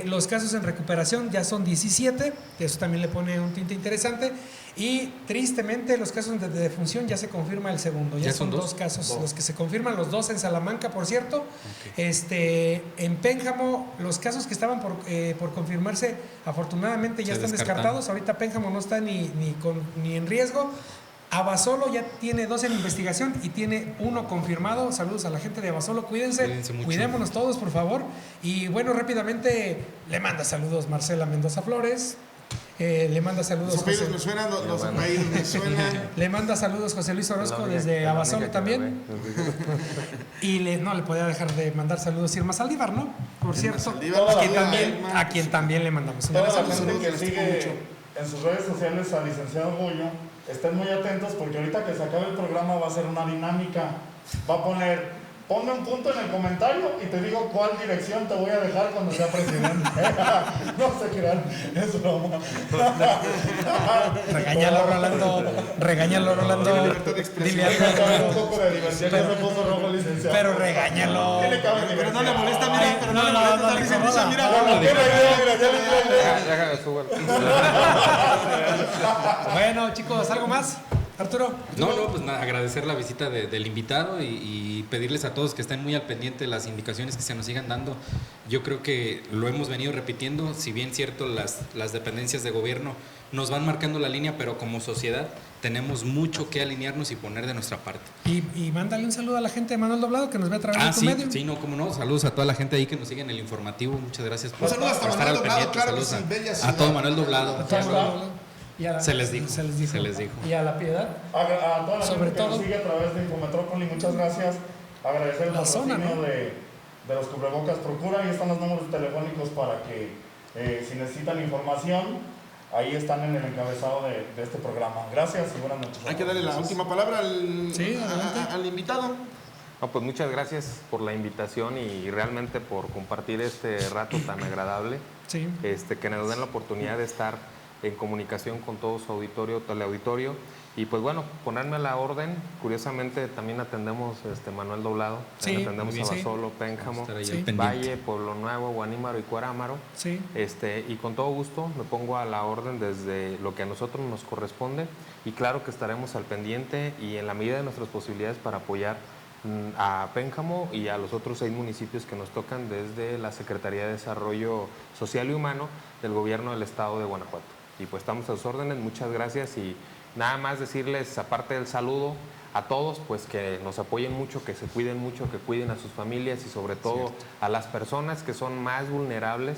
Los casos en recuperación ya son 17, eso también le pone un tinte interesante, y tristemente los casos de defunción ya se confirma el segundo, ya son dos casos los que se confirman, los dos en Salamanca, por cierto. En Pénjamo los casos que estaban por confirmarse afortunadamente ya están descartados. Ahorita Pénjamo no está ni en riesgo. Abasolo ya tiene 2 en investigación y tiene 1 confirmado. Saludos a la gente de Abasolo, cuídense mucho. Cuidémonos todos, por favor. Y bueno, rápidamente le manda saludos Marcela Mendoza Flores. Le manda saludos. Los apellidos me suenan, los apellidos me suenan. Le manda saludos José Luis Orozco desde Abasolo también. Y no le podía dejar de mandar saludos Irma Saldívar, ¿no? Por cierto, a quien también le mandamos un Toda la saludo. gente que sigue en sus redes sociales al licenciado Goyo, estén muy atentos, porque ahorita que se acabe el programa va a ser una dinámica. Va a poner, ponme un punto en el comentario y te digo cuál dirección te voy a dejar cuando sea presidente. No se crean, es broma. Regáñalo, Rolando. Dile algo. Un poco de diversión, ya se puso rojo el licenciado. Pero regáñalo. ¿Qué le cabe diversión? Pero no le molesta, mira, pero no le No, molesta, no, dice, no, mira, no, mira, No, mira, mira, ya le dio idea. Déjame subir. Bueno, chicos, ¿algo más? Arturo. No, pues nada, agradecer la visita del invitado y pedirles a todos que estén muy al pendiente de las indicaciones que se nos sigan dando. Yo creo que lo hemos venido repitiendo, si bien cierto las dependencias de gobierno nos van marcando la línea, pero como sociedad tenemos mucho que alinearnos y poner de nuestra parte. Y mándale un saludo a la gente de Manuel Doblado que nos ve a través de tu Sí, medio. sí, no, cómo no. Saludos a toda la gente ahí que nos sigue en el informativo. Muchas gracias por, Un saludo hasta por estar Manuel al Doblado, pendiente. claro que Saludos sí, bella a ciudad. todo Manuel Doblado. A todo Manuel Doblado. Y a la- Se les dijo. Se les dijo. Y a la Piedad. A toda la Sobre gente que nos todo- sigue a través de Infometrópoli, muchas gracias. Agradecer el La zona, patrocinio ¿no? de los cubrebocas Procura. Ahí están los números telefónicos para que si necesitan información, ahí están en el encabezado de este programa. Gracias y buenas noches. Hay que darle la última palabra Sí, adelante. al invitado. No, pues muchas gracias por la invitación y realmente por compartir este rato tan agradable, Sí. que nos den la oportunidad de estar en comunicación con todo su auditorio, teleauditorio. Y pues bueno, ponerme a la orden. Curiosamente también atendemos Manuel Doblado, Sí, atendemos muy bien, a sí. Basolo, Pénjamo, Estar ahí Sí. al pendiente. Valle, Pueblo Nuevo, Guanímaro y Cuarámaro. Sí. Y con todo gusto me pongo a la orden desde lo que a nosotros nos corresponde y claro que estaremos al pendiente y en la medida de nuestras posibilidades para apoyar a Pénjamo y a los otros 6 municipios que nos tocan desde la Secretaría de Desarrollo Social y Humano del Gobierno del Estado de Guanajuato. Y pues estamos a sus órdenes, muchas gracias y nada más decirles, aparte del saludo, a todos, pues que nos apoyen mucho, que se cuiden mucho, que cuiden a sus familias y sobre todo a las personas que son más vulnerables,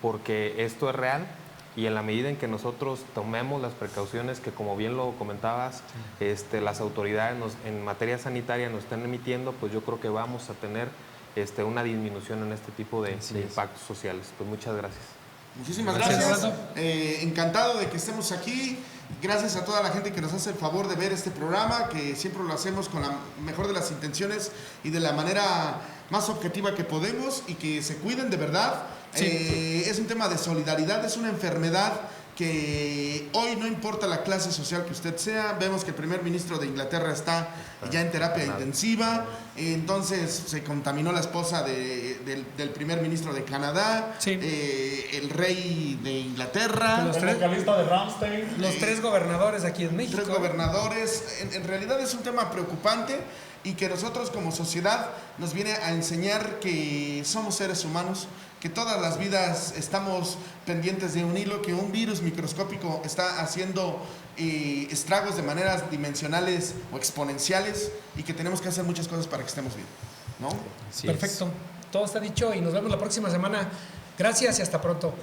porque esto es real y en la medida en que nosotros tomemos las precauciones que, como bien lo comentabas, las autoridades en materia sanitaria nos están emitiendo, pues yo creo que vamos a tener una disminución en este tipo de impactos sociales. Pues muchas gracias. Muchísimas Gracias, gracias. Roberto. Encantado de que estemos aquí. Gracias a toda la gente que nos hace el favor de ver este programa, que siempre lo hacemos con la mejor de las intenciones y de la manera más objetiva que podemos y que se cuiden de verdad. Es un tema de solidaridad, es una enfermedad que hoy no importa la clase social que usted sea, vemos que el primer ministro de Inglaterra está ya en terapia intensiva, entonces se contaminó la esposa del primer ministro de Canadá, Sí. el rey de Inglaterra, Los El tres- vocalista de Rammstein. Los 3 gobernadores aquí en México. 3 gobernadores. En realidad es un tema preocupante y que nosotros como sociedad nos viene a enseñar que somos seres humanos, que todas las vidas estamos pendientes de un hilo, que un virus microscópico está haciendo estragos de maneras dimensionales o exponenciales y que tenemos que hacer muchas cosas para que estemos bien, ¿no? Así es. Perfecto. Todo está dicho y nos vemos la próxima semana. Gracias y hasta pronto.